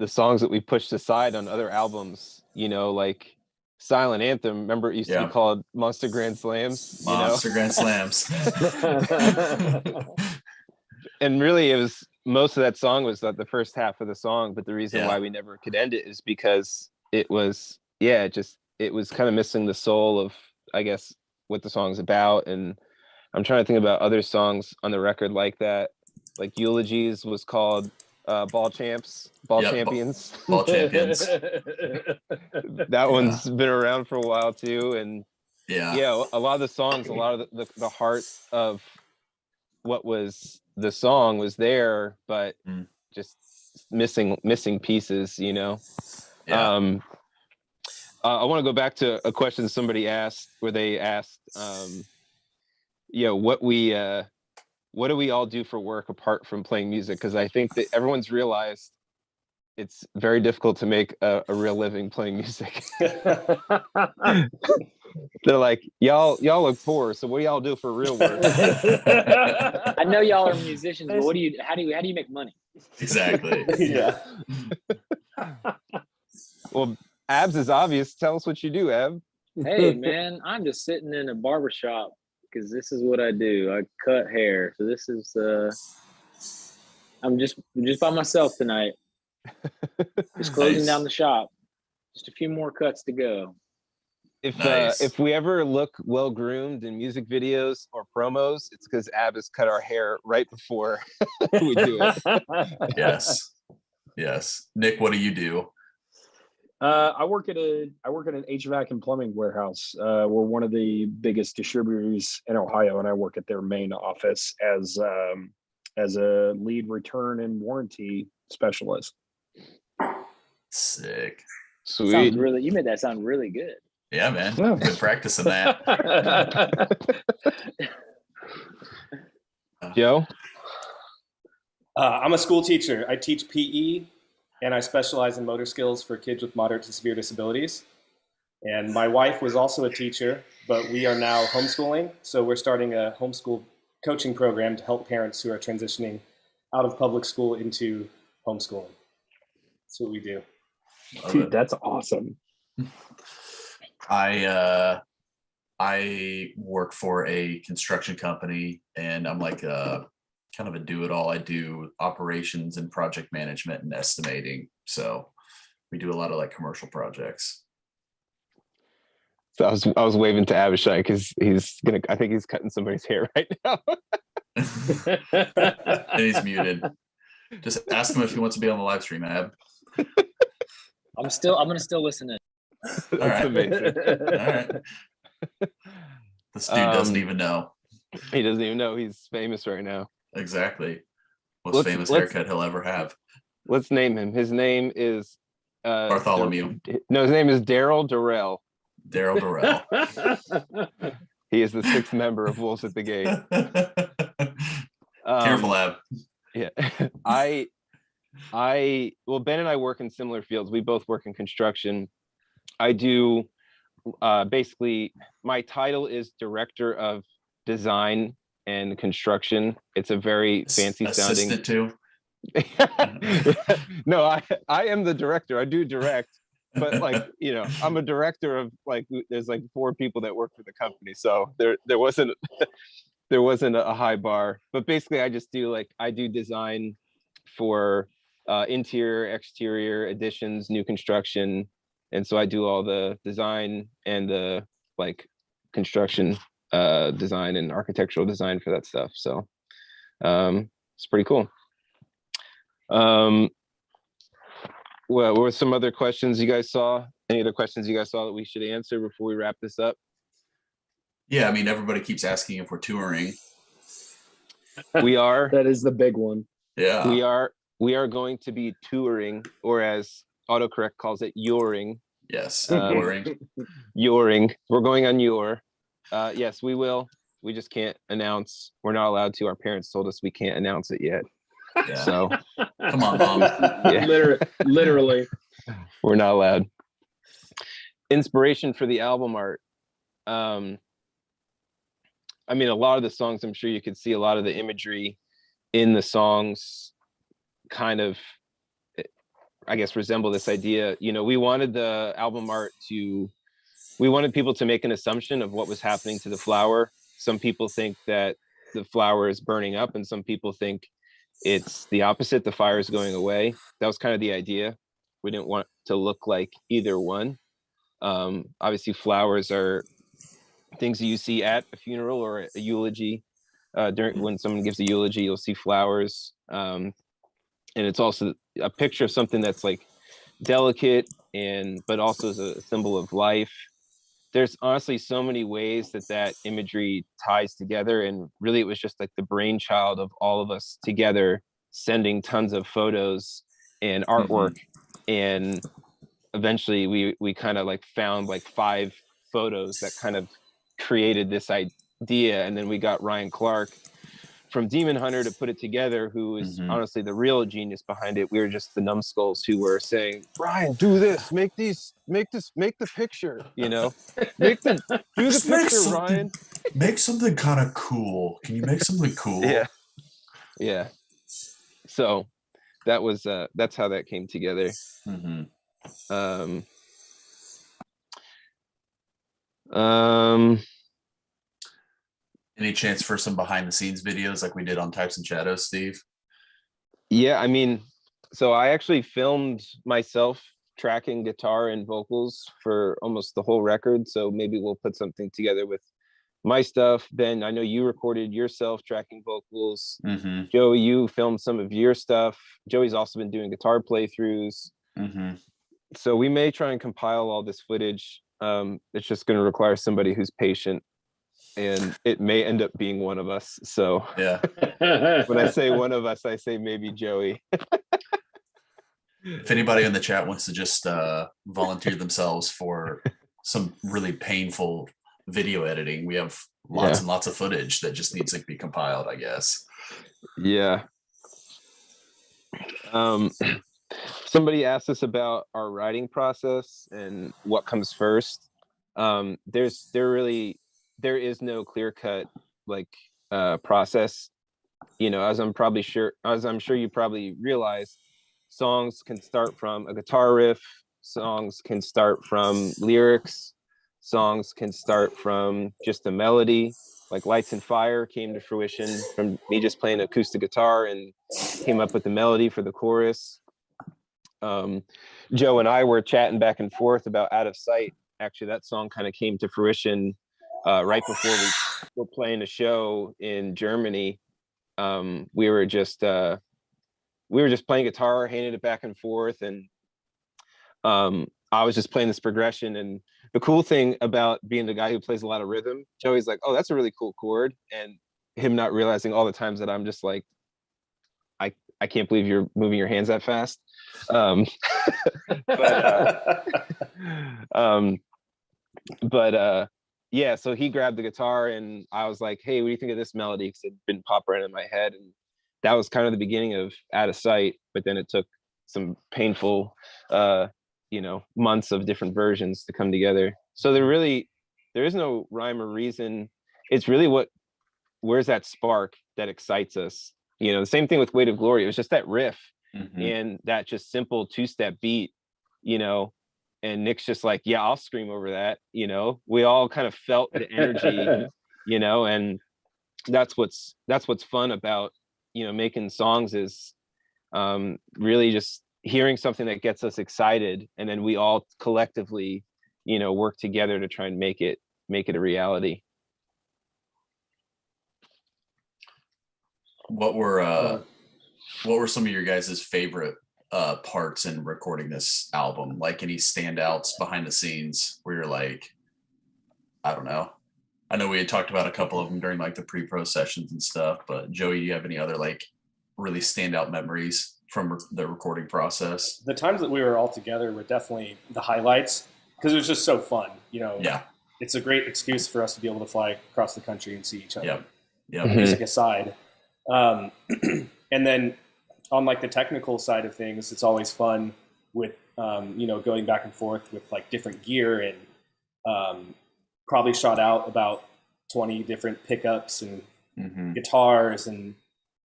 songs that we pushed aside on other albums, you know, like Silent Anthem. Remember, it used to be called Monster Grand Slams. Monster Grand Slams. And really, it was, most of that song was like the first half of the song, but the reason why we never could end it is because it was, it was kind of missing the soul of, I guess, what the song's about. And I'm trying to think about other songs on the record like that. Like Eulogies was called Ball Champions. Ball Champions. That one's been around for a while too. And yeah, a lot of the songs, a lot of the heart of what was the song was there, but just missing pieces, you know. I want to go back to a question somebody asked, where they asked, what do we all do for work apart from playing music? Because I think that everyone's realized it's very difficult to make a real living playing music. They're like, y'all look poor, so what do y'all do for real work? I know y'all are musicians, but how do you make money? Exactly. Yeah. Well, Abs is obvious. Tell us what you do, Ab. Hey man, I'm just sitting in a barber shop because this is what I do. I cut hair. So this is I'm just by myself tonight. Just closing down the shop. Just a few more cuts to go. If we ever look well groomed in music videos or promos, it's because Ab has cut our hair right before we do it. Yes. Nick, what do you do? I work at an HVAC and plumbing warehouse. We're one of the biggest distributors in Ohio, and I work at their main office as a lead return and warranty specialist. Sick. Sweet. You made that sound really good. Yeah, man. Good practicing that. Joe? I'm a school teacher. I teach PE, and I specialize in motor skills for kids with moderate to severe disabilities. And my wife was also a teacher, but we are now homeschooling. So we're starting a homeschool coaching program to help parents who are transitioning out of public school into homeschooling. That's what we do. Dude, that's awesome. I work for a construction company, and I'm like kind of a do-it-all. I do operations and project management and estimating. So we do a lot of like commercial projects. So I was waving to Abishai because I think he's cutting somebody's hair right now. And he's muted. Just ask him if he wants to be on the live stream, Ab. I'm gonna still listen in. That's amazing. All right. This dude doesn't even know. He doesn't even know he's famous right now. Exactly. Most famous haircut he'll ever have. Let's name him. His name is Bartholomew. No, his name is Daryl Durrell. Daryl Durrell. He is the 6th member of Wolves at the Gate. Careful, Ab. Yeah. Well, Ben and I work in similar fields. We both work in construction. I do basically, my title is Director of Design and Construction. It's a very fancy sounding. Assistant too. No, I am the director. I do direct, but like, you know, I'm a director of like, there's like 4 people that work for the company. So there wasn't a high bar, but basically I do design for interior, exterior additions, new construction. And so I do all the design and the like construction design and architectural design for that stuff. So it's pretty cool. Well, what were some other questions you guys saw? Any other questions you guys saw that we should answer before we wrap this up? Yeah, I mean, everybody keeps asking if we're touring. We are. That is the big one. Yeah. We are going to be touring, or as autocorrect calls it, youring. Yes, youring. Youring. We're going on your. Yes, we will. We just can't announce. We're not allowed to. Our parents told us we can't announce it yet. Yeah. So come on, Mom. Yeah. Literally. We're not allowed. Inspiration for the album art. I mean, a lot of the songs, I'm sure you could see a lot of the imagery in the songs kind of, I guess, resemble this idea. You know, we wanted the album art we wanted people to make an assumption of what was happening to the flower. Some people think that the flower is burning up, and some people think it's the opposite, the fire is going away. That was kind of the idea. We didn't want to look like either one. Obviously flowers are things you see at a funeral or a eulogy. During when someone gives a eulogy, you'll see flowers, and it's also a picture of something that's like delicate but also is a symbol of life. There's honestly so many ways that imagery ties together, and really it was just like the brainchild of all of us together, sending tons of photos and artwork, and eventually we kind of like found like 5 photos that kind of created this idea, and then we got Ryan Clark from Demon Hunter to put it together, who is honestly the real genius behind it. We were just the numbskulls who were saying, Ryan, do this, make the picture, do the picture, Ryan. Make something kind of cool. Can you make something cool? Yeah. So that was that's how that came together. Any chance for some behind the scenes videos like we did on Types and Shadows, Steve? Yeah, I mean, so I actually filmed myself tracking guitar and vocals for almost the whole record. So maybe we'll put something together with my stuff. Ben, I know you recorded yourself tracking vocals. Joey, you filmed some of your stuff. Joey's also been doing guitar playthroughs. So we may try and compile all this footage. It's just going to require somebody who's patient, and it may end up being one of us. So yeah, when I say one of us, I say maybe Joey. If anybody in the chat wants to just volunteer themselves for some really painful video editing, we have lots and lots of footage that just needs to be compiled, I guess. Yeah. Somebody asked us about our writing process and what comes first. There is no clear-cut process. As I'm sure you probably realize, songs can start from a guitar riff, songs can start from lyrics, songs can start from just a melody. Like Lights and Fire came to fruition from me just playing acoustic guitar and came up with the melody for the chorus. Joe and I were chatting back and forth about Out of Sight. Actually, that song kind of came to fruition right before we were playing a show in Germany. We were just playing guitar, handing it back and forth, and I was just playing this progression. And the cool thing about being the guy who plays a lot of rhythm, Joey's like, "Oh, that's a really cool chord," and him not realizing all the times that I'm just like, I can't believe you're moving your hands that fast. Yeah, so he grabbed the guitar and I was like, "Hey, what do you think of this melody?" Because it'd been popping around in my head, and that was kind of the beginning of Out of Sight. But then it took some painful, months of different versions to come together. So there is no rhyme or reason. It's really where's that spark that excites us? The same thing with Weight of Glory. It was just that riff and that just simple 2-step beat, and Nick's just like, "Yeah, I'll scream over that." We all kind of felt the energy, and that's what's fun about, making songs is really just hearing something that gets us excited, and then we all collectively, work together to try and make it a reality. What were some of your guys' favorite parts in recording this album? Like any standouts behind the scenes where you're like, I don't know. I know we had talked about a couple of them during like the pre-pro sessions and stuff, but Joey, do you have any other like really standout memories from the recording process? The times that we were all together were definitely the highlights because it was just so fun. Yeah. It's a great excuse for us to be able to fly across the country and see each other. Yeah. Music aside. And then on like the technical side of things, it's always fun with, going back and forth with like different gear, and probably shot out about 20 different pickups and guitars. And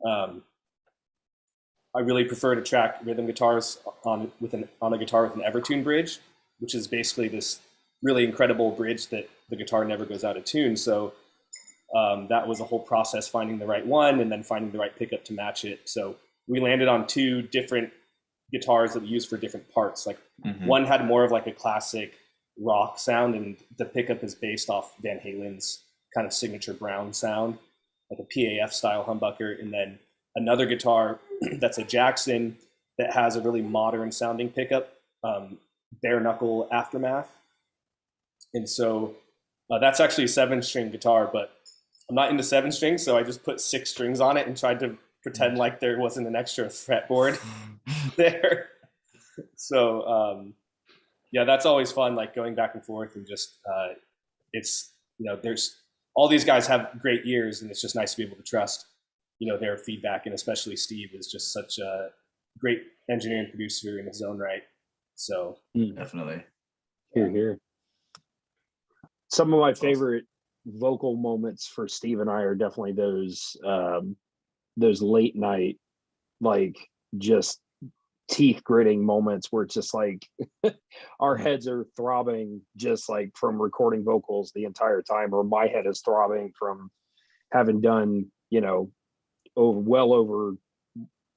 I really prefer to track rhythm guitars on a guitar with an Evertune bridge, which is basically this really incredible bridge that the guitar never goes out of tune. So that was a whole process, finding the right one and then finding the right pickup to match it. So we landed on 2 different guitars that we used for different parts. Like one had more of like a classic rock sound, and the pickup is based off Van Halen's kind of signature Brown sound, like a PAF style humbucker, and then another guitar that's a Jackson that has a really modern sounding pickup, bare knuckle Aftermath. And so that's actually a 7-string guitar, but I'm not into 7 strings, so I just put 6 strings on it and tried to pretend like there wasn't an extra fretboard there. So yeah, that's always fun, like going back and forth, and just it's, you know, there's all these guys have great ears, and it's just nice to be able to trust, you know, their feedback. And especially Steve is just such a great engineer and producer in his own right. So Definitely. Here. Some of my favorite vocal moments for Steve and I are definitely those late night, like just teeth gritting moments where it's just like our heads are throbbing just like from recording vocals the entire time, or my head is throbbing from having done, you know, well over,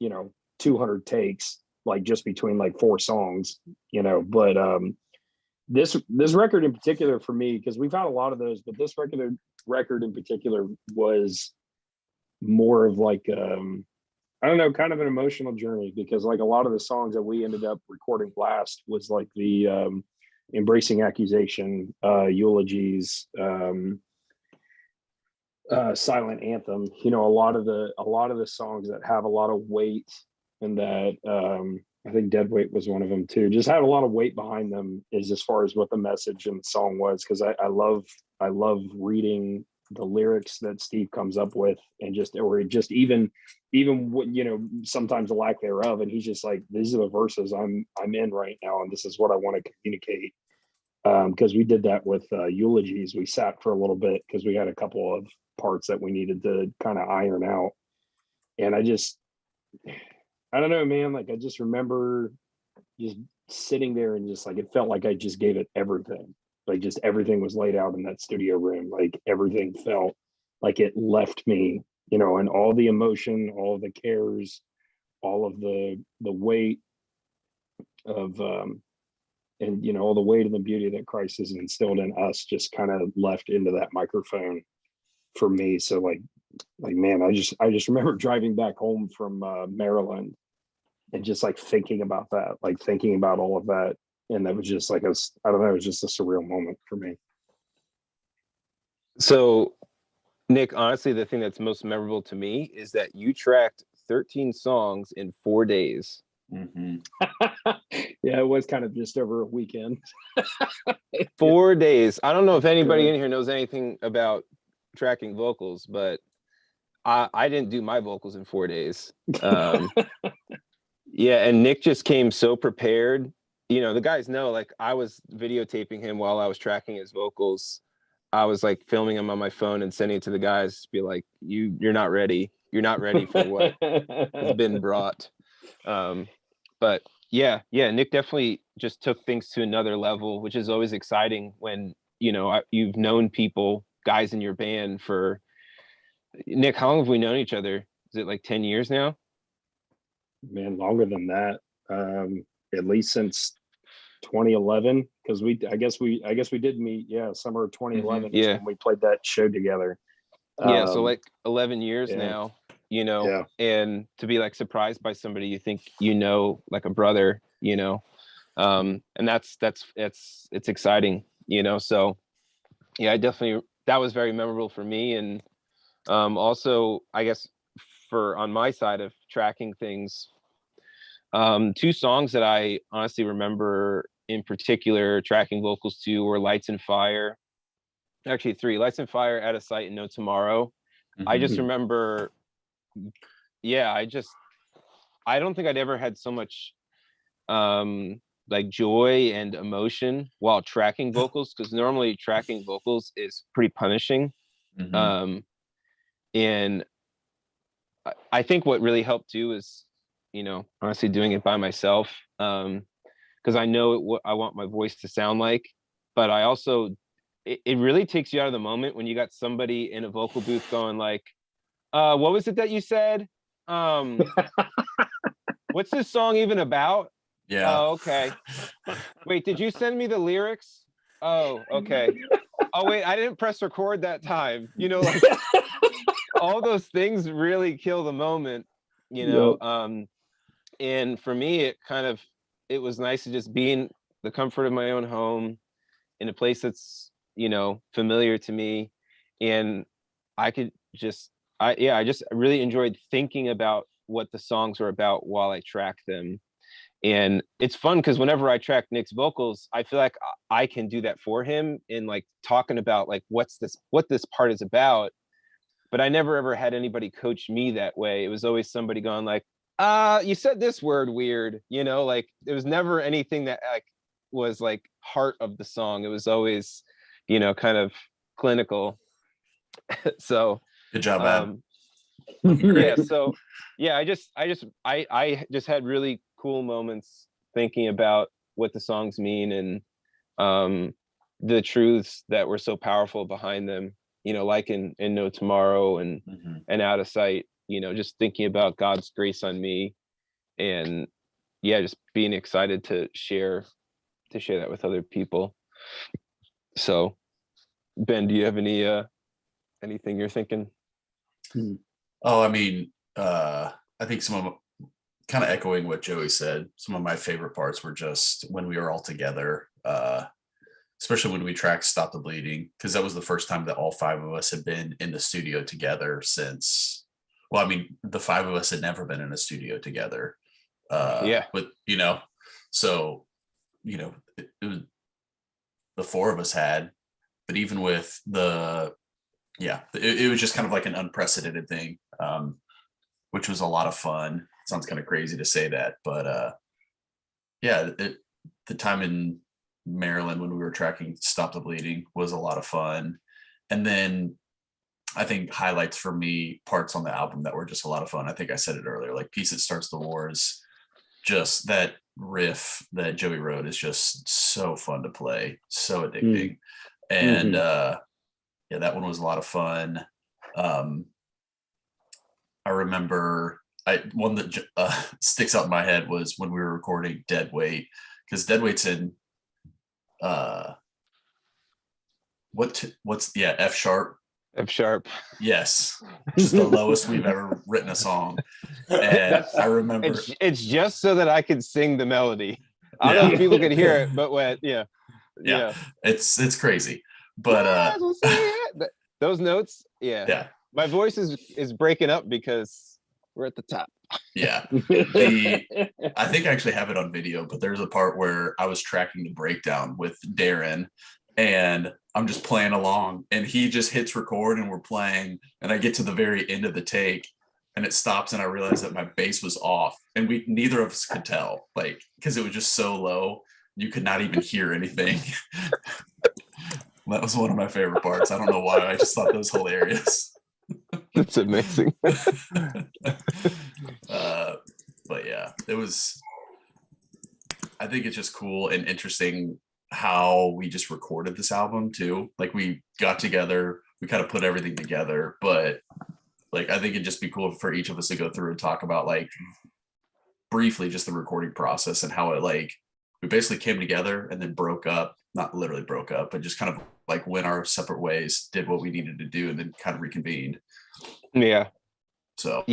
you know, 200 takes, like just between like 4 songs, you know. But this record in particular for me, because we've had a lot of those, but this record in particular was more of like I don't know, kind of an emotional journey, because like a lot of the songs that we ended up recording last was like the Embracing Accusation, Eulogies, Silent Anthem, you know, a lot of the songs that have a lot of weight, and that I think Dead Weight was one of them too, just had a lot of weight behind them, is as far as what the message in the song was. Because I love reading the lyrics that Steve comes up with, and just, or just even what, you know, sometimes the lack thereof, and he's just like, these are the verses I'm in right now, and this is what I want to communicate. Because we did that with Eulogies. We sat for a little bit because we had a couple of parts that we needed to kind of iron out, and I don't know, man, like I just remember just sitting there and just like, it felt like I just gave it everything. Like just everything was laid out in that studio room. Like everything felt like it left me, you know, and all the emotion, all of the cares, all of the weight of, and, you know, all the weight and the beauty that Christ has instilled in us just kind of left into that microphone for me. So like, man, I just remember driving back home from Maryland and just like thinking about that, like thinking about all of that. And that was just like, I don't know, it was just a surreal moment for me. So, Nick, honestly, the thing that's most memorable to me is that you tracked 13 songs in 4 days. Mm-hmm. Yeah, it was kind of just over a weekend. 4 days. I don't know if anybody in here knows anything about tracking vocals, but I didn't do my vocals in 4 days. Yeah, and Nick just came so prepared. You know, the guys know, like I was videotaping him while I was tracking his vocals. I was like filming him on my phone and sending it to the guys, be like, you're not ready. You're not ready for what has been brought. But yeah, Nick definitely just took things to another level, which is always exciting when, you know, you've known people, guys in your band for, Nick, how long have we known each other? Is it like 10 years now? Man, longer than that. At least since 2011, because I guess we did meet, summer of 2011. Yeah, when we played that show together. So like 11 years now, you know, and to be like surprised by somebody you think, you know, like a brother, you know, and that's it's exciting, you know. So yeah, that was very memorable for me. And also, I guess on my side of tracking things, 2 songs that I honestly remember in particular tracking vocals to were Lights and Fire. Actually 3, Lights and Fire, Out of Sight, and No Tomorrow. Mm-hmm. I just remember, I don't think I'd ever had so much like joy and emotion while tracking vocals, because normally tracking vocals is pretty punishing. Mm-hmm. And I think what really helped too is, you know, honestly doing it by myself, because I know what I want my voice to sound like. But I also, it really takes you out of the moment when you got somebody in a vocal booth going like, what was it that you said? What's this song even about? Yeah. Oh, okay. Wait, did you send me the lyrics? Oh, okay. Oh wait, I didn't press record that time. Like all those things really kill the moment, you know. And for me, it was nice to just be in the comfort of my own home in a place that's, familiar to me. And I could just, I just really enjoyed thinking about what the songs were about while I tracked them. And it's fun because whenever I track Nick's vocals, I feel like I can do that for him in like talking about like what this part is about. But I never ever had anybody coach me that way. It was always somebody going like, you said this word weird, like there was never anything that like was like heart of the song. It was always, kind of clinical. So good job, man. Yeah, so yeah, I just had really cool moments thinking about what the songs mean and the truths that were so powerful behind them, like in No Tomorrow and Out of Sight, just thinking about God's grace on me and yeah, just being excited to share that with other people. So Ben, do you have anything you're thinking? Oh, I mean, I think kind of echoing what Joey said, some of my favorite parts were just when we were all together, especially when we tracked Stop the Bleeding, because that was the first time that all five of us had been in the studio together since, well, I mean, the five of us had never been in a studio together. But, so, it was, the four of us had, but even with it was just kind of like an unprecedented thing, which was a lot of fun. It sounds kind of crazy to say that, but the time in Maryland when we were tracking Stop the Bleeding was a lot of fun. And then I think highlights for me, parts on the album that were just a lot of fun. I think I said it earlier, like Peace That Starts the Wars, just that riff that Joey wrote is just so fun to play, so addicting. And that one was a lot of fun. I remember one that sticks out in my head was when we were recording Dead Weight, because Dead Weight's in F sharp. F sharp. Yes, just the lowest we've ever written a song. And I remember it's just so that I could sing the melody. I don't know if people can hear it, but it's crazy. But those notes, my voice is breaking up because we're at the top. I think I actually have it on video, but there's a part where I was tracking the breakdown with Darren and I'm just playing along and he just hits record and we're playing and I get to the very end of the take and it stops and I realized that my bass was off and neither of us could tell, like, because it was just so low you could not even hear anything. That was one of my favorite parts. I don't know why, I just thought that was hilarious. That's amazing. But yeah, I think it's just cool and interesting how we just recorded this album too. Like we got together, we kind of put everything together, but like I think it'd just be cool for each of us to go through and talk about like briefly just the recording process and how it like we basically came together and then broke up, not literally broke up, but just kind of like went our separate ways, did what we needed to do, and then kind of reconvened. Yeah. So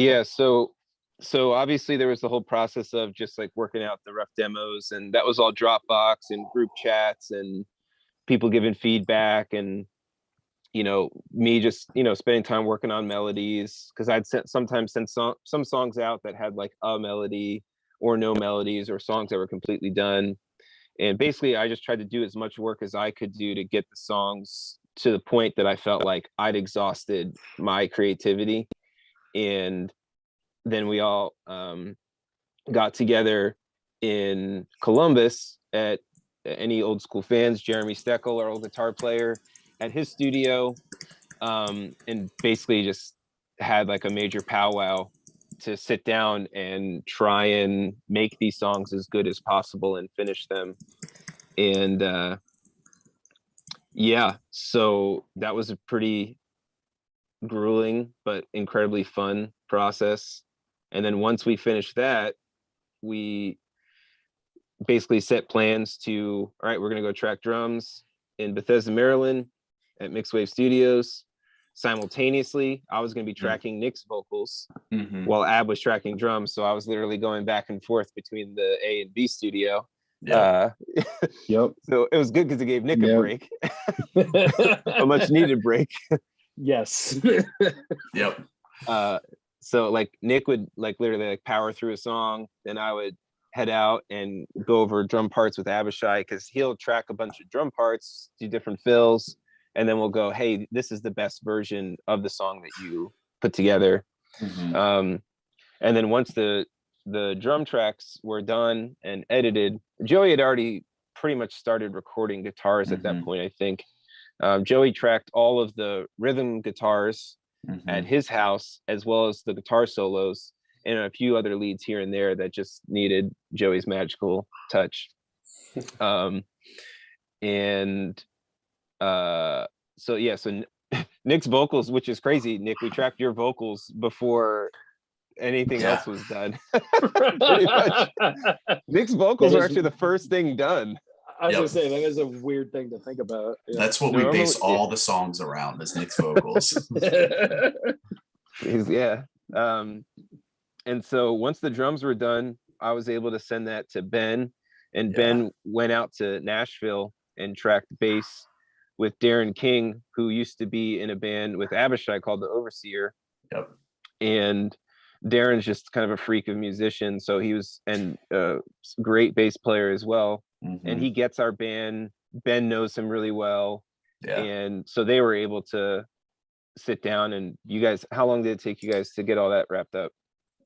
obviously there was the whole process of just like working out the rough demos, and that was all Dropbox and group chats and people giving feedback and me just spending time working on melodies, because I'd sometimes send some songs out that had like a melody or no melodies or songs that were completely done. And basically I just tried to do as much work as I could do to get the songs to the point that I felt like I'd exhausted my creativity. And then we all got together in Columbus at any old school fans, Jeremy Steckel, our old guitar player, at his studio, and basically just had like a major powwow to sit down and try and make these songs as good as possible and finish them. And so that was a pretty grueling but incredibly fun process. And then once we finished that, we basically set plans to, all right, we're going to go track drums. in Bethesda, Maryland at Mixed Wave Studios. Simultaneously, I was going to be tracking Nick's vocals while Ab was tracking drums. So I was literally going back and forth between the A and B studio. Yep. So it was good because it gave Nick a break, a much needed break. Yes. Yep. So like Nick would like literally like power through a song, then I would head out and go over drum parts with Abishai because he'll track a bunch of drum parts, do different fills, and then we'll go, hey, this is the best version of the song that you put together. And then once the drum tracks were done and edited, Joey had already pretty much started recording guitars at that point, I think. Joey tracked all of the rhythm guitars at his house, as well as the guitar solos and a few other leads here and there that just needed Joey's magical touch. So Nick's vocals, which is crazy, Nick, we tracked your vocals before anything else was done. Pretty much. Nick's vocals are actually the first thing done. I was gonna say that is a weird thing to think about. Yeah. That's what we base all the songs around, is Nick's vocals. And so once the drums were done, I was able to send that to Ben, and Ben went out to Nashville and tracked bass with Darren King, who used to be in a band with Abishai called The Overseer. Yep. And Darren's just kind of a freak of musician, so he was a great bass player as well. And he gets our band. Ben knows him really well. And so they were able to sit down. And you guys, how long did it take you guys to get all that wrapped up?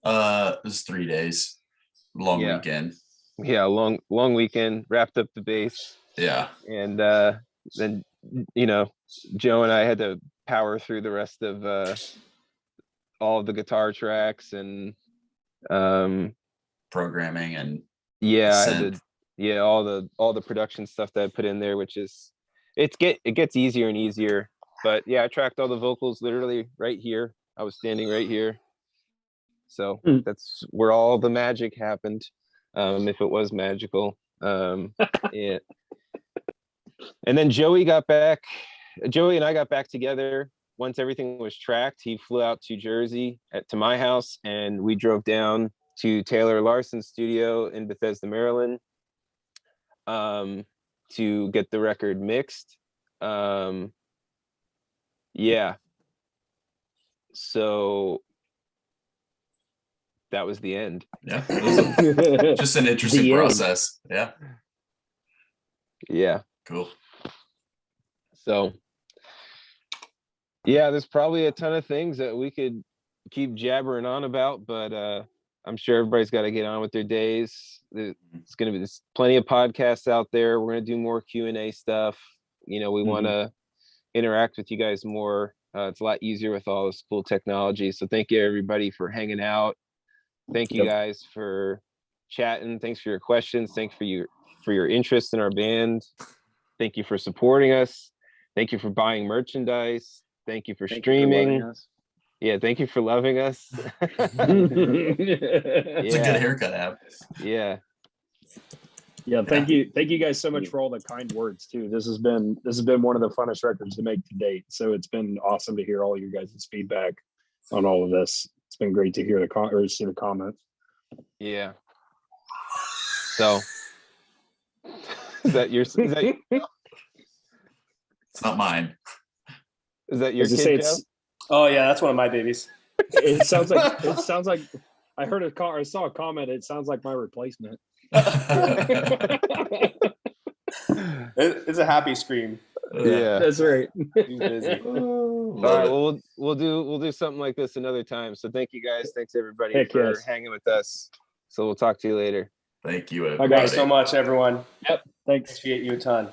It was 3 days. Long weekend. Yeah, long weekend, wrapped up the bass. Yeah. And then, you know, Joe and I had to power through the rest of all of the guitar tracks and programming and all the production stuff that I put in there, which is it gets easier and easier. But yeah, I tracked all the vocals literally right here. I was standing right here. So that's where all the magic happened. If it was magical. Yeah. And then Joey and I got back together. Once everything was tracked, he flew out to Jersey to my house, and we drove down to Taylor Larson's studio in Bethesda, Maryland, to get the record mixed. So that was the end. Yeah. It was just an interesting process. Yeah. Yeah. Cool. So yeah, there's probably a ton of things that we could keep jabbering on about, but I'm sure everybody's got to get on with their days. There's plenty of podcasts out there. We're going to do more Q&A stuff. You know, we want to interact with you guys more. It's a lot easier with all this cool technology. So thank you everybody for hanging out. Thank you guys for chatting. Thanks for your questions. Thanks for your interest in our band. Thank you for supporting us. Thank you for buying merchandise. Thank you for streaming. Thank you for loving us. It's a good haircut, Ab. Yeah. Yeah, thank you guys so much for all the kind words too. This has been one of the funnest records to make to date. So it's been awesome to hear all your guys' feedback on all of this. It's been great to hear see the comments. Yeah. So is that it's not mine. Is that your kid, Joe? Oh yeah, that's one of my babies. It sounds like I heard I saw a comment. It sounds like my replacement. It's a happy scream. Yeah, that's right. He's busy. All right, well, we'll do something like this another time. So thank you guys. Thanks everybody for hanging with us. So we'll talk to you later. Thank you, everybody. Thanks so much, everyone. Yep. Thanks. Appreciate you a ton.